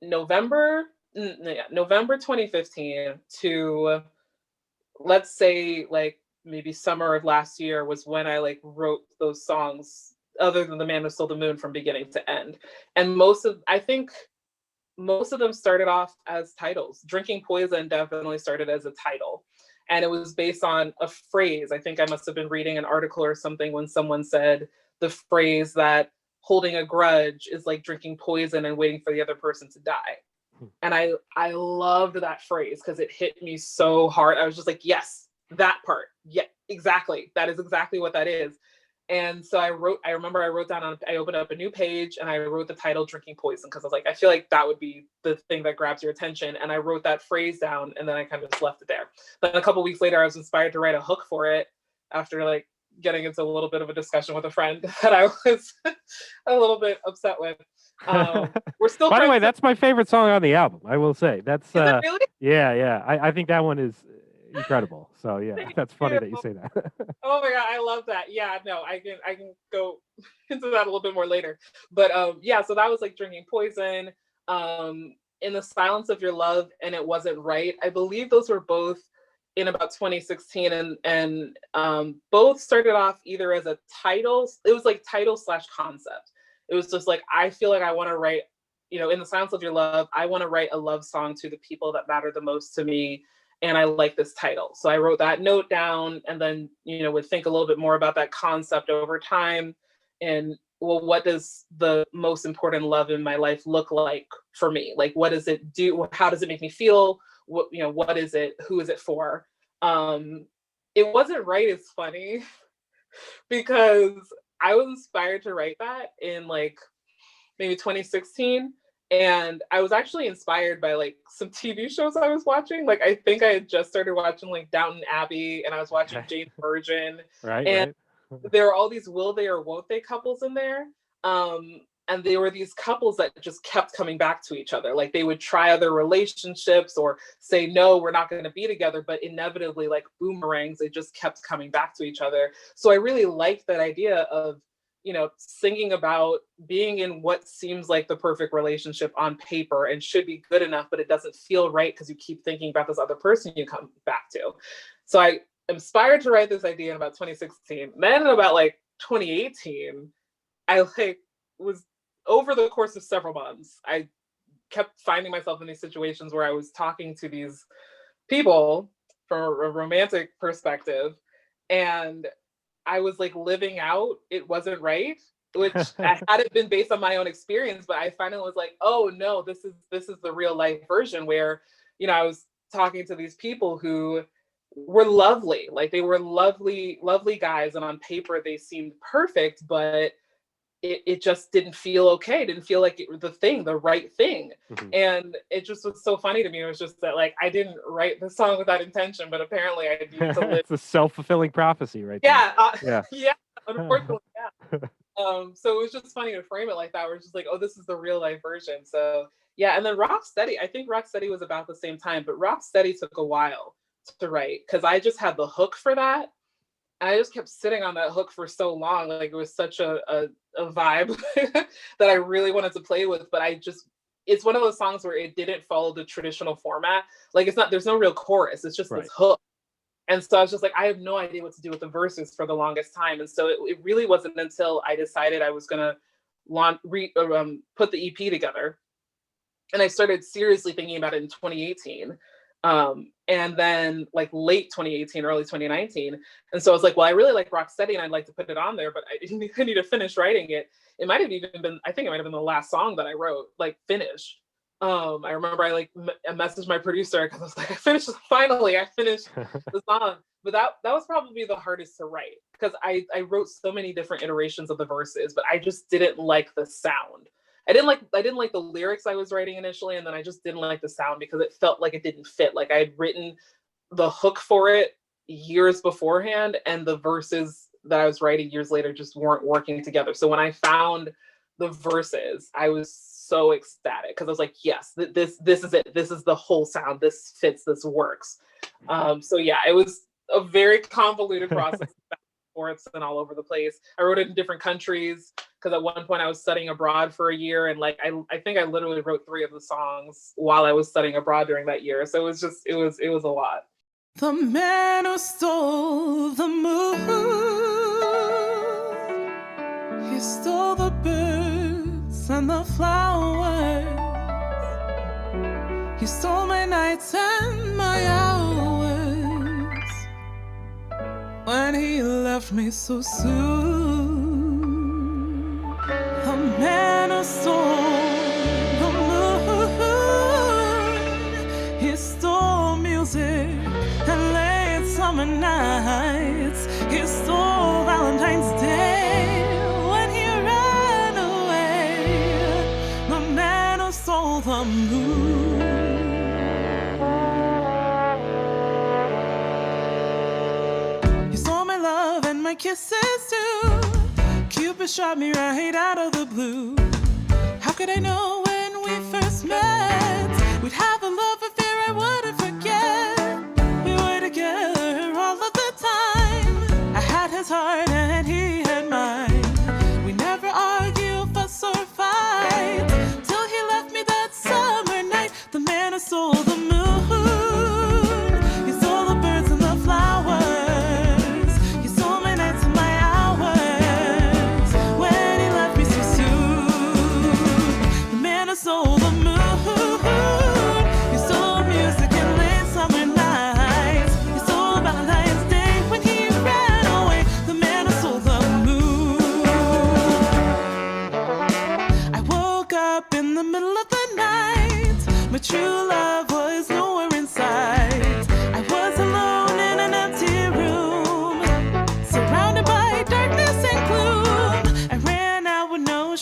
November, November 2015 to, let's say, like maybe summer of last year was when I like wrote those songs, other than The Man Who Stole the Moon, from beginning to end. And I think most of them started off as titles. Drinking Poison definitely started as a title. And it was based on a phrase. I think I must have been reading an article or something when someone said the phrase that holding a grudge is like drinking poison and waiting for the other person to die. And I loved that phrase because it hit me so hard. I was just like, yes, that part. Yeah, exactly. That is exactly what that is. And so I remember I opened up a new page and I wrote the title Drinking Poison, because I was like, I feel like that would be the thing that grabs your attention. And I wrote that phrase down and then I kind of just left it there. Then a couple weeks later, I was inspired to write a hook for it after like getting into a little bit of a discussion with a friend that I was a little bit upset with. We're still By the way, friends. that's my favorite song on the album. I will say that's Is it really? yeah. I think that one is incredible. So yeah, that's funny that you say that. Oh my god, I love that. Yeah, no, I can go into that a little bit more later. But yeah, so that was like Drinking Poison, In the Silence of Your Love, and It Wasn't Right. I believe those were both in about 2016, and both started off either as a title. It was like title slash concept. It was just like, I feel like I want to write, In the Silence of Your Love, I want to write a love song to the people that matter the most to me, and I like this title. So I wrote that note down, and then, would think a little bit more about that concept over time. And well, what does the most important love in my life look like for me? Like, what does it do? How does it make me feel? What is it? Who is it for? It Wasn't Right is funny because I was inspired to write that in like maybe 2016. And I was actually inspired by like some TV shows I was watching. Like, I think I had just started watching like Downton Abbey, and I was watching Jane the Virgin. Right. There were all these will they or won't they couples in there. And they were these couples that just kept coming back to each other. Like, they would try other relationships or say, no, we're not going to be together. But inevitably, like boomerangs, they just kept coming back to each other. So I really liked that idea of, singing about being in what seems like the perfect relationship on paper and should be good enough, but it doesn't feel right because you keep thinking about this other person you come back to. So I inspired to write this idea in about 2016. Then in about like 2018, I was over the course of several months, I kept finding myself in these situations where I was talking to these people from a romantic perspective, and I was like living out It Wasn't Right, which hadn't been based on my own experience, but I finally was like, oh no, this is the real life version where, I was talking to these people who were lovely. Like, they were lovely, lovely guys, and on paper they seemed perfect, but it just didn't feel okay. It didn't feel like it was the right thing. Mm-hmm. And it just was so funny to me. It was just that, like, I didn't write the song with that intention, but apparently I need to live. It's a self-fulfilling prophecy, right? Yeah. Yeah. Unfortunately, yeah. So it was just funny to frame it like that. We're just like, oh, this is the real life version. So yeah. And then Rocksteady, I think Rocksteady was about the same time, but Rocksteady took a while to write because I just had the hook for that. I just kept sitting on that hook for so long. Like, it was such a vibe that I really wanted to play with, but it's one of those songs where it didn't follow the traditional format. Like, there's no real chorus. It's just this hook. And so I was just like, I have no idea what to do with the verses for the longest time. And so it really wasn't until I decided I was going to put the EP together. And I started seriously thinking about it in 2018. And then like late 2018, early 2019. And so I was like, well, I really like Rocksteady and I'd like to put it on there, but I need to finish writing it. It might have even been, I think it might have been the last song that I wrote, like finished. I remember I messaged my producer because I was like, I finished the song. But that was probably the hardest to write because I wrote so many different iterations of the verses, but I just didn't like the sound. I didn't like the lyrics I was writing initially, and then I just didn't like the sound because it felt like it didn't fit. Like, I had written the hook for it years beforehand, and the verses that I was writing years later just weren't working together. So when I found the verses, I was so ecstatic because I was like, yes, this is it. This is the whole sound. This fits. This works. So yeah, it was a very convoluted process. And all over the place. I wrote it in different countries because at one point I was studying abroad for a year, and like I think I literally wrote 3 of the songs while I was studying abroad during that year. So it was a lot. The man who stole the moon, he stole the birds and the flowers, he stole my nights and my hours. When he left me so soon, the man who stole the moon, he stole music and late summer nights, he stole Valentine's Day. When he ran away, the man who stole the moon. My kisses too. Cupid shot me right out of the blue. How could I know when we first met we'd have a love affair I wouldn't forget? We were together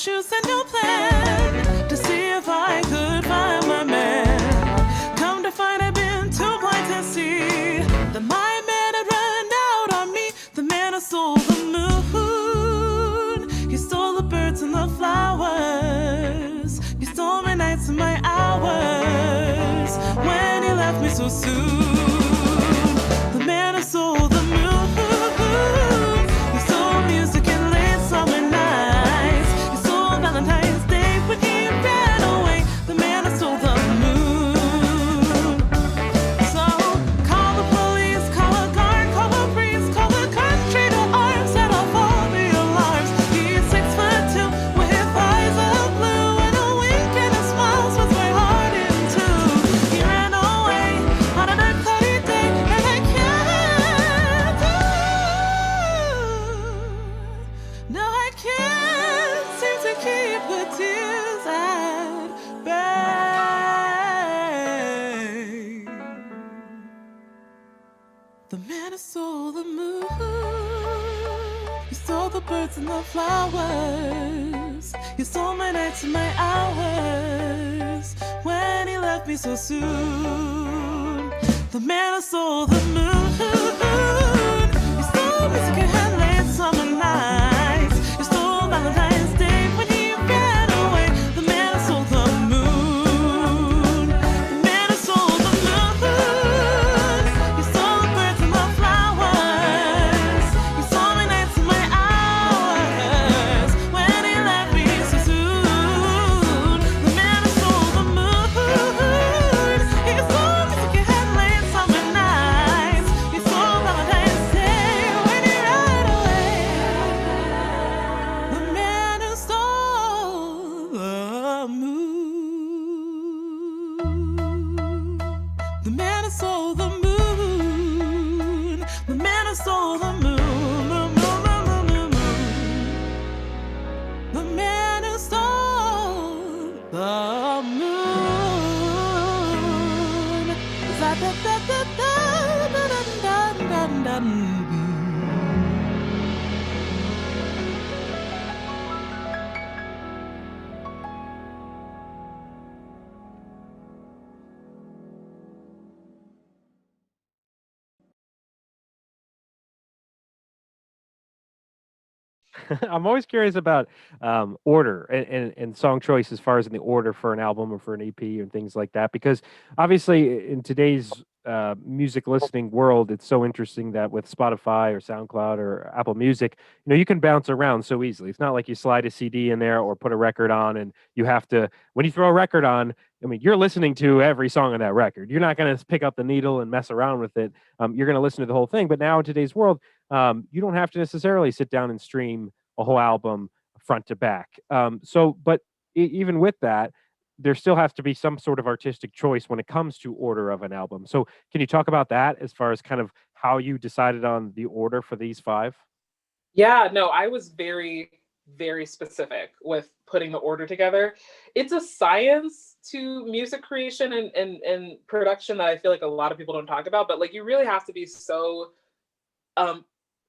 shoes and no plan to see if I could find my man. Come to find I've been too blind to see that my man had run out on me. The man who stole the moon, he stole the birds and the flowers, he stole my nights and my hours when he left me so soon. The man who stole the moon, he stole music in late summer nights, he stole Valentine's Day when he ran away. The man who stole the moon. So call the police, call a guard, call a priest, call the country to arms, set off all the alarms. He's 6'2" with eyes of blue and a wink and a smile splits my heart in two. He ran away on a dark cloudy day, and I can't no, I can't seem to keep the tears at bay. The man who stole the moon, he stole the birds and the flowers, he stole my nights and my hours when he left me so soon. The man who stole the moon, he stole music and had late summer nights, he stole Valentine's Day when he ran away. The man who stole the moon, the man who stole the moon, he stole the birds and the flowers, he stole my nights and my hours when he left me so soon. The man who stole the moon, he stole music and had late summer nights, he stole Valentine's Day when he ran away. The man who stole the moon, the man who stole the moon, the man who stole the moon, the man who stole the moon. Za-da-da-da-da-da-da-da-da-da. I'm always curious about order and song choice as far as in the order for an album or for an EP and things like that. Because obviously, in today's music listening world, it's so interesting that with Spotify or SoundCloud or Apple Music, you can bounce around so easily. It's not like you slide a CD in there or put a record on and you have to, when you throw a record on, I mean, you're listening to every song on that record. You're not going to pick up the needle and mess around with it. You're going to listen to the whole thing. But now in today's world, you don't have to necessarily sit down and stream a whole album front to back. But even with that, there still has to be some sort of artistic choice when it comes to order of an album. So can you talk about that as far as kind of how you decided on the order for these 5? Yeah, no, I was very, very specific with putting the order together. It's a science to music creation and production that I feel like a lot of people don't talk about, but like you really have to be so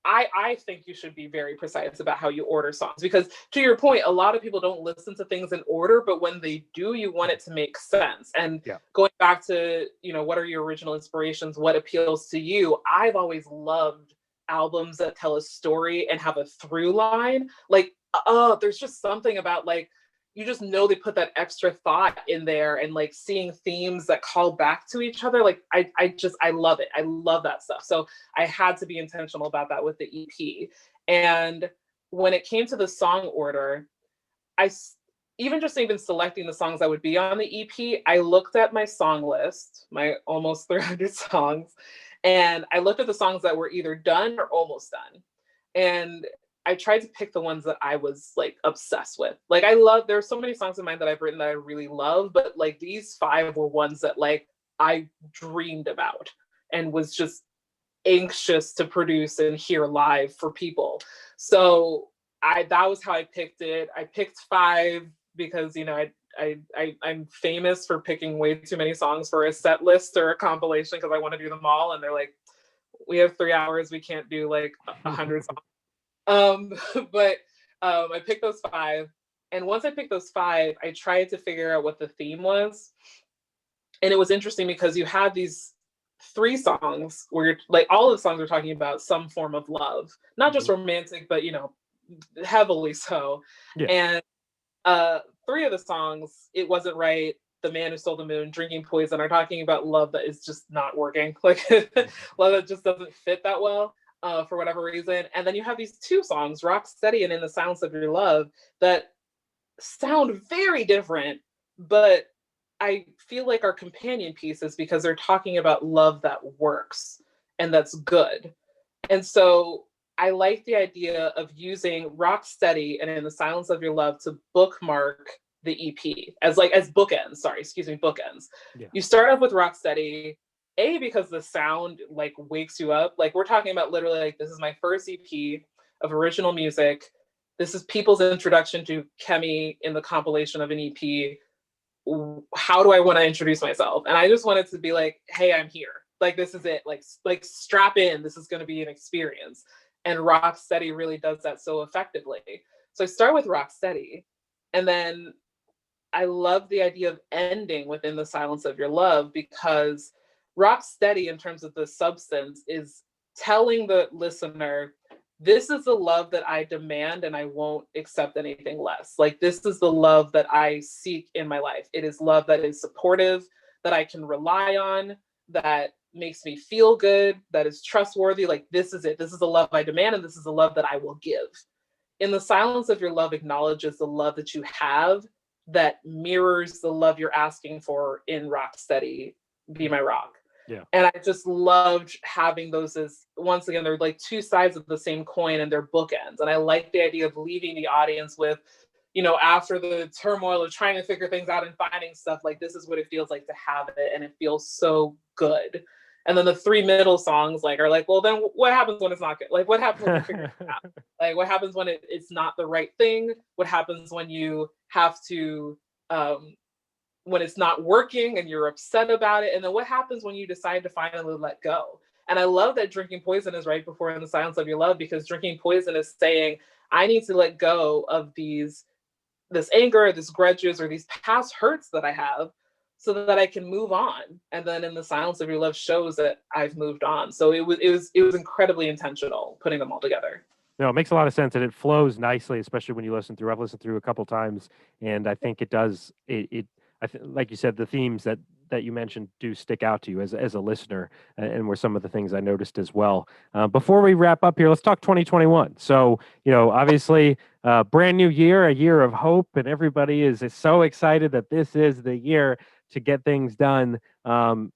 I think you should be very precise about how you order songs, because to your point, a lot of people don't listen to things in order, but when they do, you want it to make sense. And going back to, what are your original inspirations? What appeals to you? I've always loved albums that tell a story and have a through line. Like, there's just something about like, you just know they put that extra thought in there, and like seeing themes that call back to each other. Like I love it. I love that stuff. So I had to be intentional about that with the EP. And when it came to the song order, even selecting the songs that would be on the EP, I looked at my song list, my almost 300 songs, and I looked at the songs that were either done or almost done. And I tried to pick the ones that I was like obsessed with. Like there are so many songs of mine that I've written that I really love, but like these 5 were ones that like I dreamed about and was just anxious to produce and hear live for people. So that was how I picked it. I picked 5 because, I'm famous for picking way too many songs for a set list or a compilation because I want to do them all. And they're like, we have 3 hours. We can't do like 100 songs. But I picked those 5. And once I picked those 5, I tried to figure out what the theme was. And it was interesting because you had these 3 songs where you're like, all of the songs are talking about some form of love, not just romantic, but heavily so. Yeah. And 3 of the songs, It Wasn't Right, The Man Who Stole the Moon, Drinking Poison, are talking about love that is just not working. Like love that just doesn't fit that well for whatever reason. And then you have these 2 songs, Rock Steady and In the Silence of Your Love, that sound very different, but I feel like are companion pieces because they're talking about love that works and that's good. And so I like the idea of using Rock Steady and In the Silence of Your Love to bookmark the EP as bookends. Sorry, excuse me, bookends. Yeah. You start off with Rock Steady, because the sound like wakes you up. Like we're talking about literally like, this is my first EP of original music. This is people's introduction to Kemi in the compilation of an EP. How do I want to introduce myself? And I just wanted to be like, hey, I'm here. Like, this is it. Like strap in. This is going to be an experience. And Rock Steady really does that so effectively. So I start with Rock Steady. And then I love the idea of ending within the silence of your love, because Rock Steady, in terms of the substance, is telling the listener, this is the love that I demand and I won't accept anything less. Like, this is the love that I seek in my life. It is love that is supportive, that I can rely on, that makes me feel good, that is trustworthy. Like, this is it. This is the love I demand, and this is the love that I will give. In the silence of your love acknowledges the love that you have that mirrors the love you're asking for in Rock Steady, Be My Rock. Yeah. And I just loved having those as, once again, they're like 2 sides of the same coin and they're bookends. And I like the idea of leaving the audience with, after the turmoil of trying to figure things out and finding stuff, like, this is what it feels like to have it. And it feels so good. And then the 3 middle songs are like, well, then what happens when it's not good? Like, what happens when you figure it out? Like, what happens when it's not the right thing? What happens when you have to, when it's not working and you're upset about it? And then what happens when you decide to finally let go? And I love that Drinking Poison is right before In the Silence of Your Love, because Drinking Poison is saying, I need to let go of this anger, this grudges, or these past hurts that I have, so that I can move on. And then In the Silence of Your Love shows that I've moved on. So it was incredibly intentional putting them all together. No, it makes a lot of sense, and it flows nicely, especially when you listen through. I've listened through a couple times, and I think it does. Like you said, the themes that you mentioned do stick out to you as a listener, and were some of the things I noticed as well. Before we wrap up here, let's talk 2021. So, obviously, brand new year, a year of hope, and everybody is so excited that this is the year to get things done.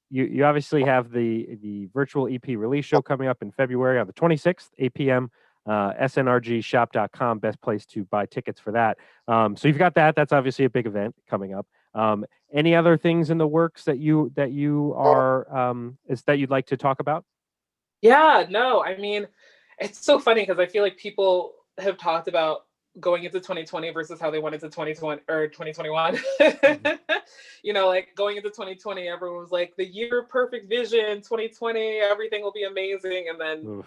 You obviously have the virtual EP release show coming up in February on the 26th, 8 p.m. snrgshop.com, best place to buy tickets for that. So you've got that. That's obviously a big event coming up. Any other things in the works that you are that you'd like to talk about? Yeah, no, I mean, it's so funny because I feel like people have talked about going into 2020 versus how they went into 2020 or 2021. Like going into 2020, everyone was like, the year of perfect vision, 2020, everything will be amazing. And then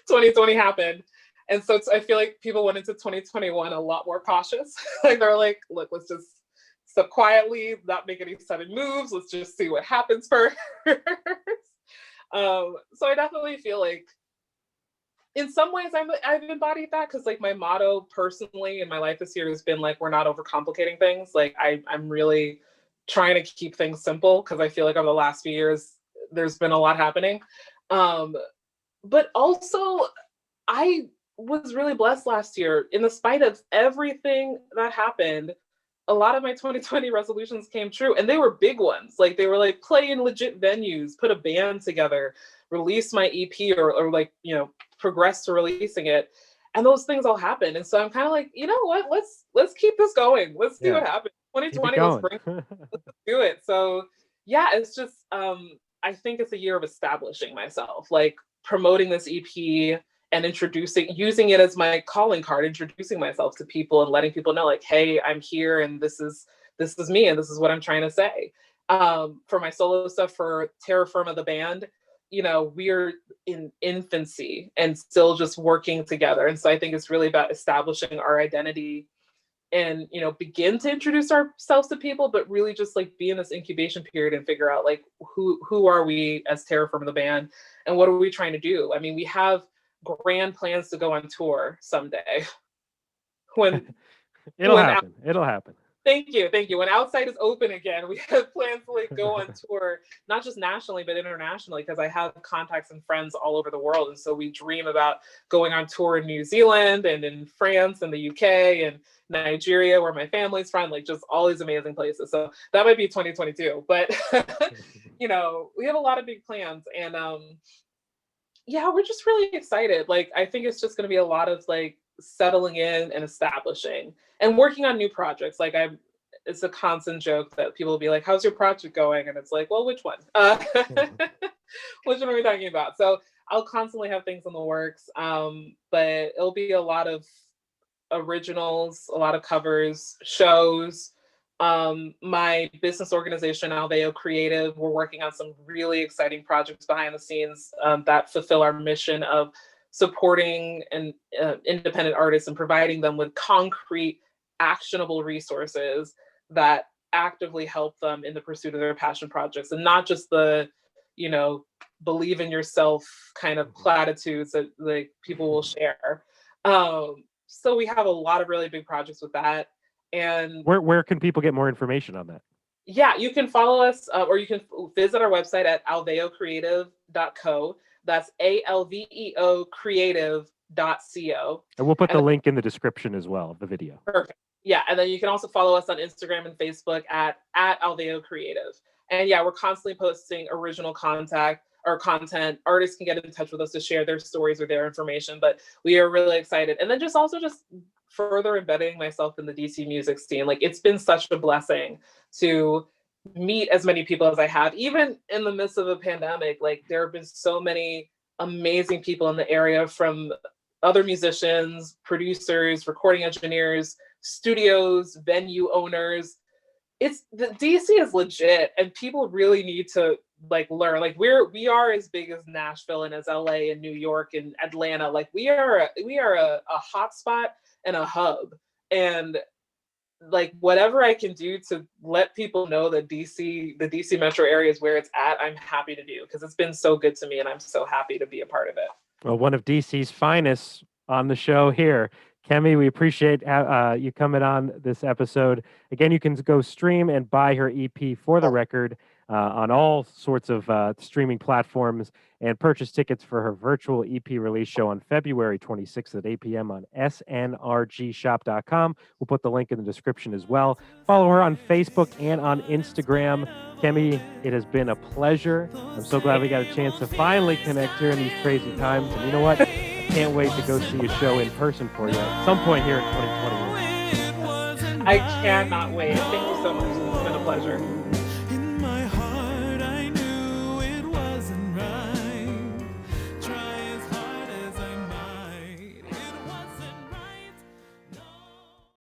2020 happened. And so I feel like people went into 2021 a lot more cautious. Like, they're like, look, let's just step quietly, not make any sudden moves. Let's just see what happens first. So I definitely feel like in some ways I've embodied that, because like my motto personally in my life this year has been like, we're not overcomplicating things. Like I'm really trying to keep things simple, because I feel like over the last few years there's been a lot happening. But also I was really blessed last year. In the spite of everything that happened, a lot of my 2020 resolutions came true, and they were big ones. Like, they were like, play in legit venues, put a band together, release my EP, or like, progress to releasing it. And those things all happened. And so I'm kind of like, you know what, let's keep this going. Let's see what happens. 2020, let's do it. So yeah, it's just, I think it's a year of establishing myself, like promoting this EP and using it as my calling card, introducing myself to people and letting people know, like, hey, I'm here, and this is me, and this is what I'm trying to say. For my solo stuff, for Terra Firma, the band, we're in infancy and still just working together. And so I think it's really about establishing our identity and, begin to introduce ourselves to people, but really just like be in this incubation period and figure out like who are we as Terraform the band and what are we trying to do? I mean, we have grand plans to go on tour someday. It'll happen. Thank you. When Outside is open again, we have plans to like go on tour, not just nationally, but internationally, because I have contacts and friends all over the world. And so we dream about going on tour in New Zealand and in France and the UK and Nigeria, where my family's from, like just all these amazing places. So that might be 2022, but we have a lot of big plans. And we're just really excited. Like, I think it's just going to be a lot of like settling in and establishing and working on new projects. Like it's a constant joke that people will be like, how's your project going? And it's like, well, which one? Which one are we talking about? So I'll constantly have things in the works, but it'll be a lot of originals, a lot of covers, shows. My business organization, Alveo Creative, we're working on some really exciting projects behind the scenes that fulfill our mission of supporting independent artists and providing them with concrete, actionable resources that actively help them in the pursuit of their passion projects, and not just the, believe in yourself kind of platitudes that like people will share. So we have a lot of really big projects with that. And where can people get more information on that? Yeah, you can follow us or you can visit our website at alveocreative.co. That's ALVEO creative.co. And we'll put the link in the description as well of the video. Perfect. Yeah, and then you can also follow us on Instagram and Facebook at Alveo Creative. And yeah, we're constantly posting original content. Artists can get in touch with us to share their stories or their information, but we are really excited. And then just further embedding myself in the DC music scene. Like, it's been such a blessing to meet as many people as I have, even in the midst of a pandemic. Like, there have been so many amazing people in the area, from other musicians, producers, recording engineers, studios, venue owners. The DC is legit, and people really need to like learn. Like, we are as big as Nashville and as LA and New York and Atlanta. Like, we are a hotspot and a hub. And like, whatever I can do to let people know that the DC metro area is where it's at, I'm happy to do, because it's been so good to me and I'm so happy to be a part of it. Well, one of DC's finest on the show here. Kemi, we appreciate you coming on this episode. Again, you can go stream and buy her EP For the Record on all sorts of streaming platforms, and purchase tickets for her virtual EP release show on February 26th at 8 p.m. on snrgshop.com. We'll put the link in the description as well. Follow her on Facebook and on Instagram. Kemi, it has been a pleasure. I'm so glad we got a chance to finally connect here in these crazy times. And you know what? I can't wait to go see a show in person for you at some point here in 2021. I cannot wait. Thank you so much. It's been a pleasure.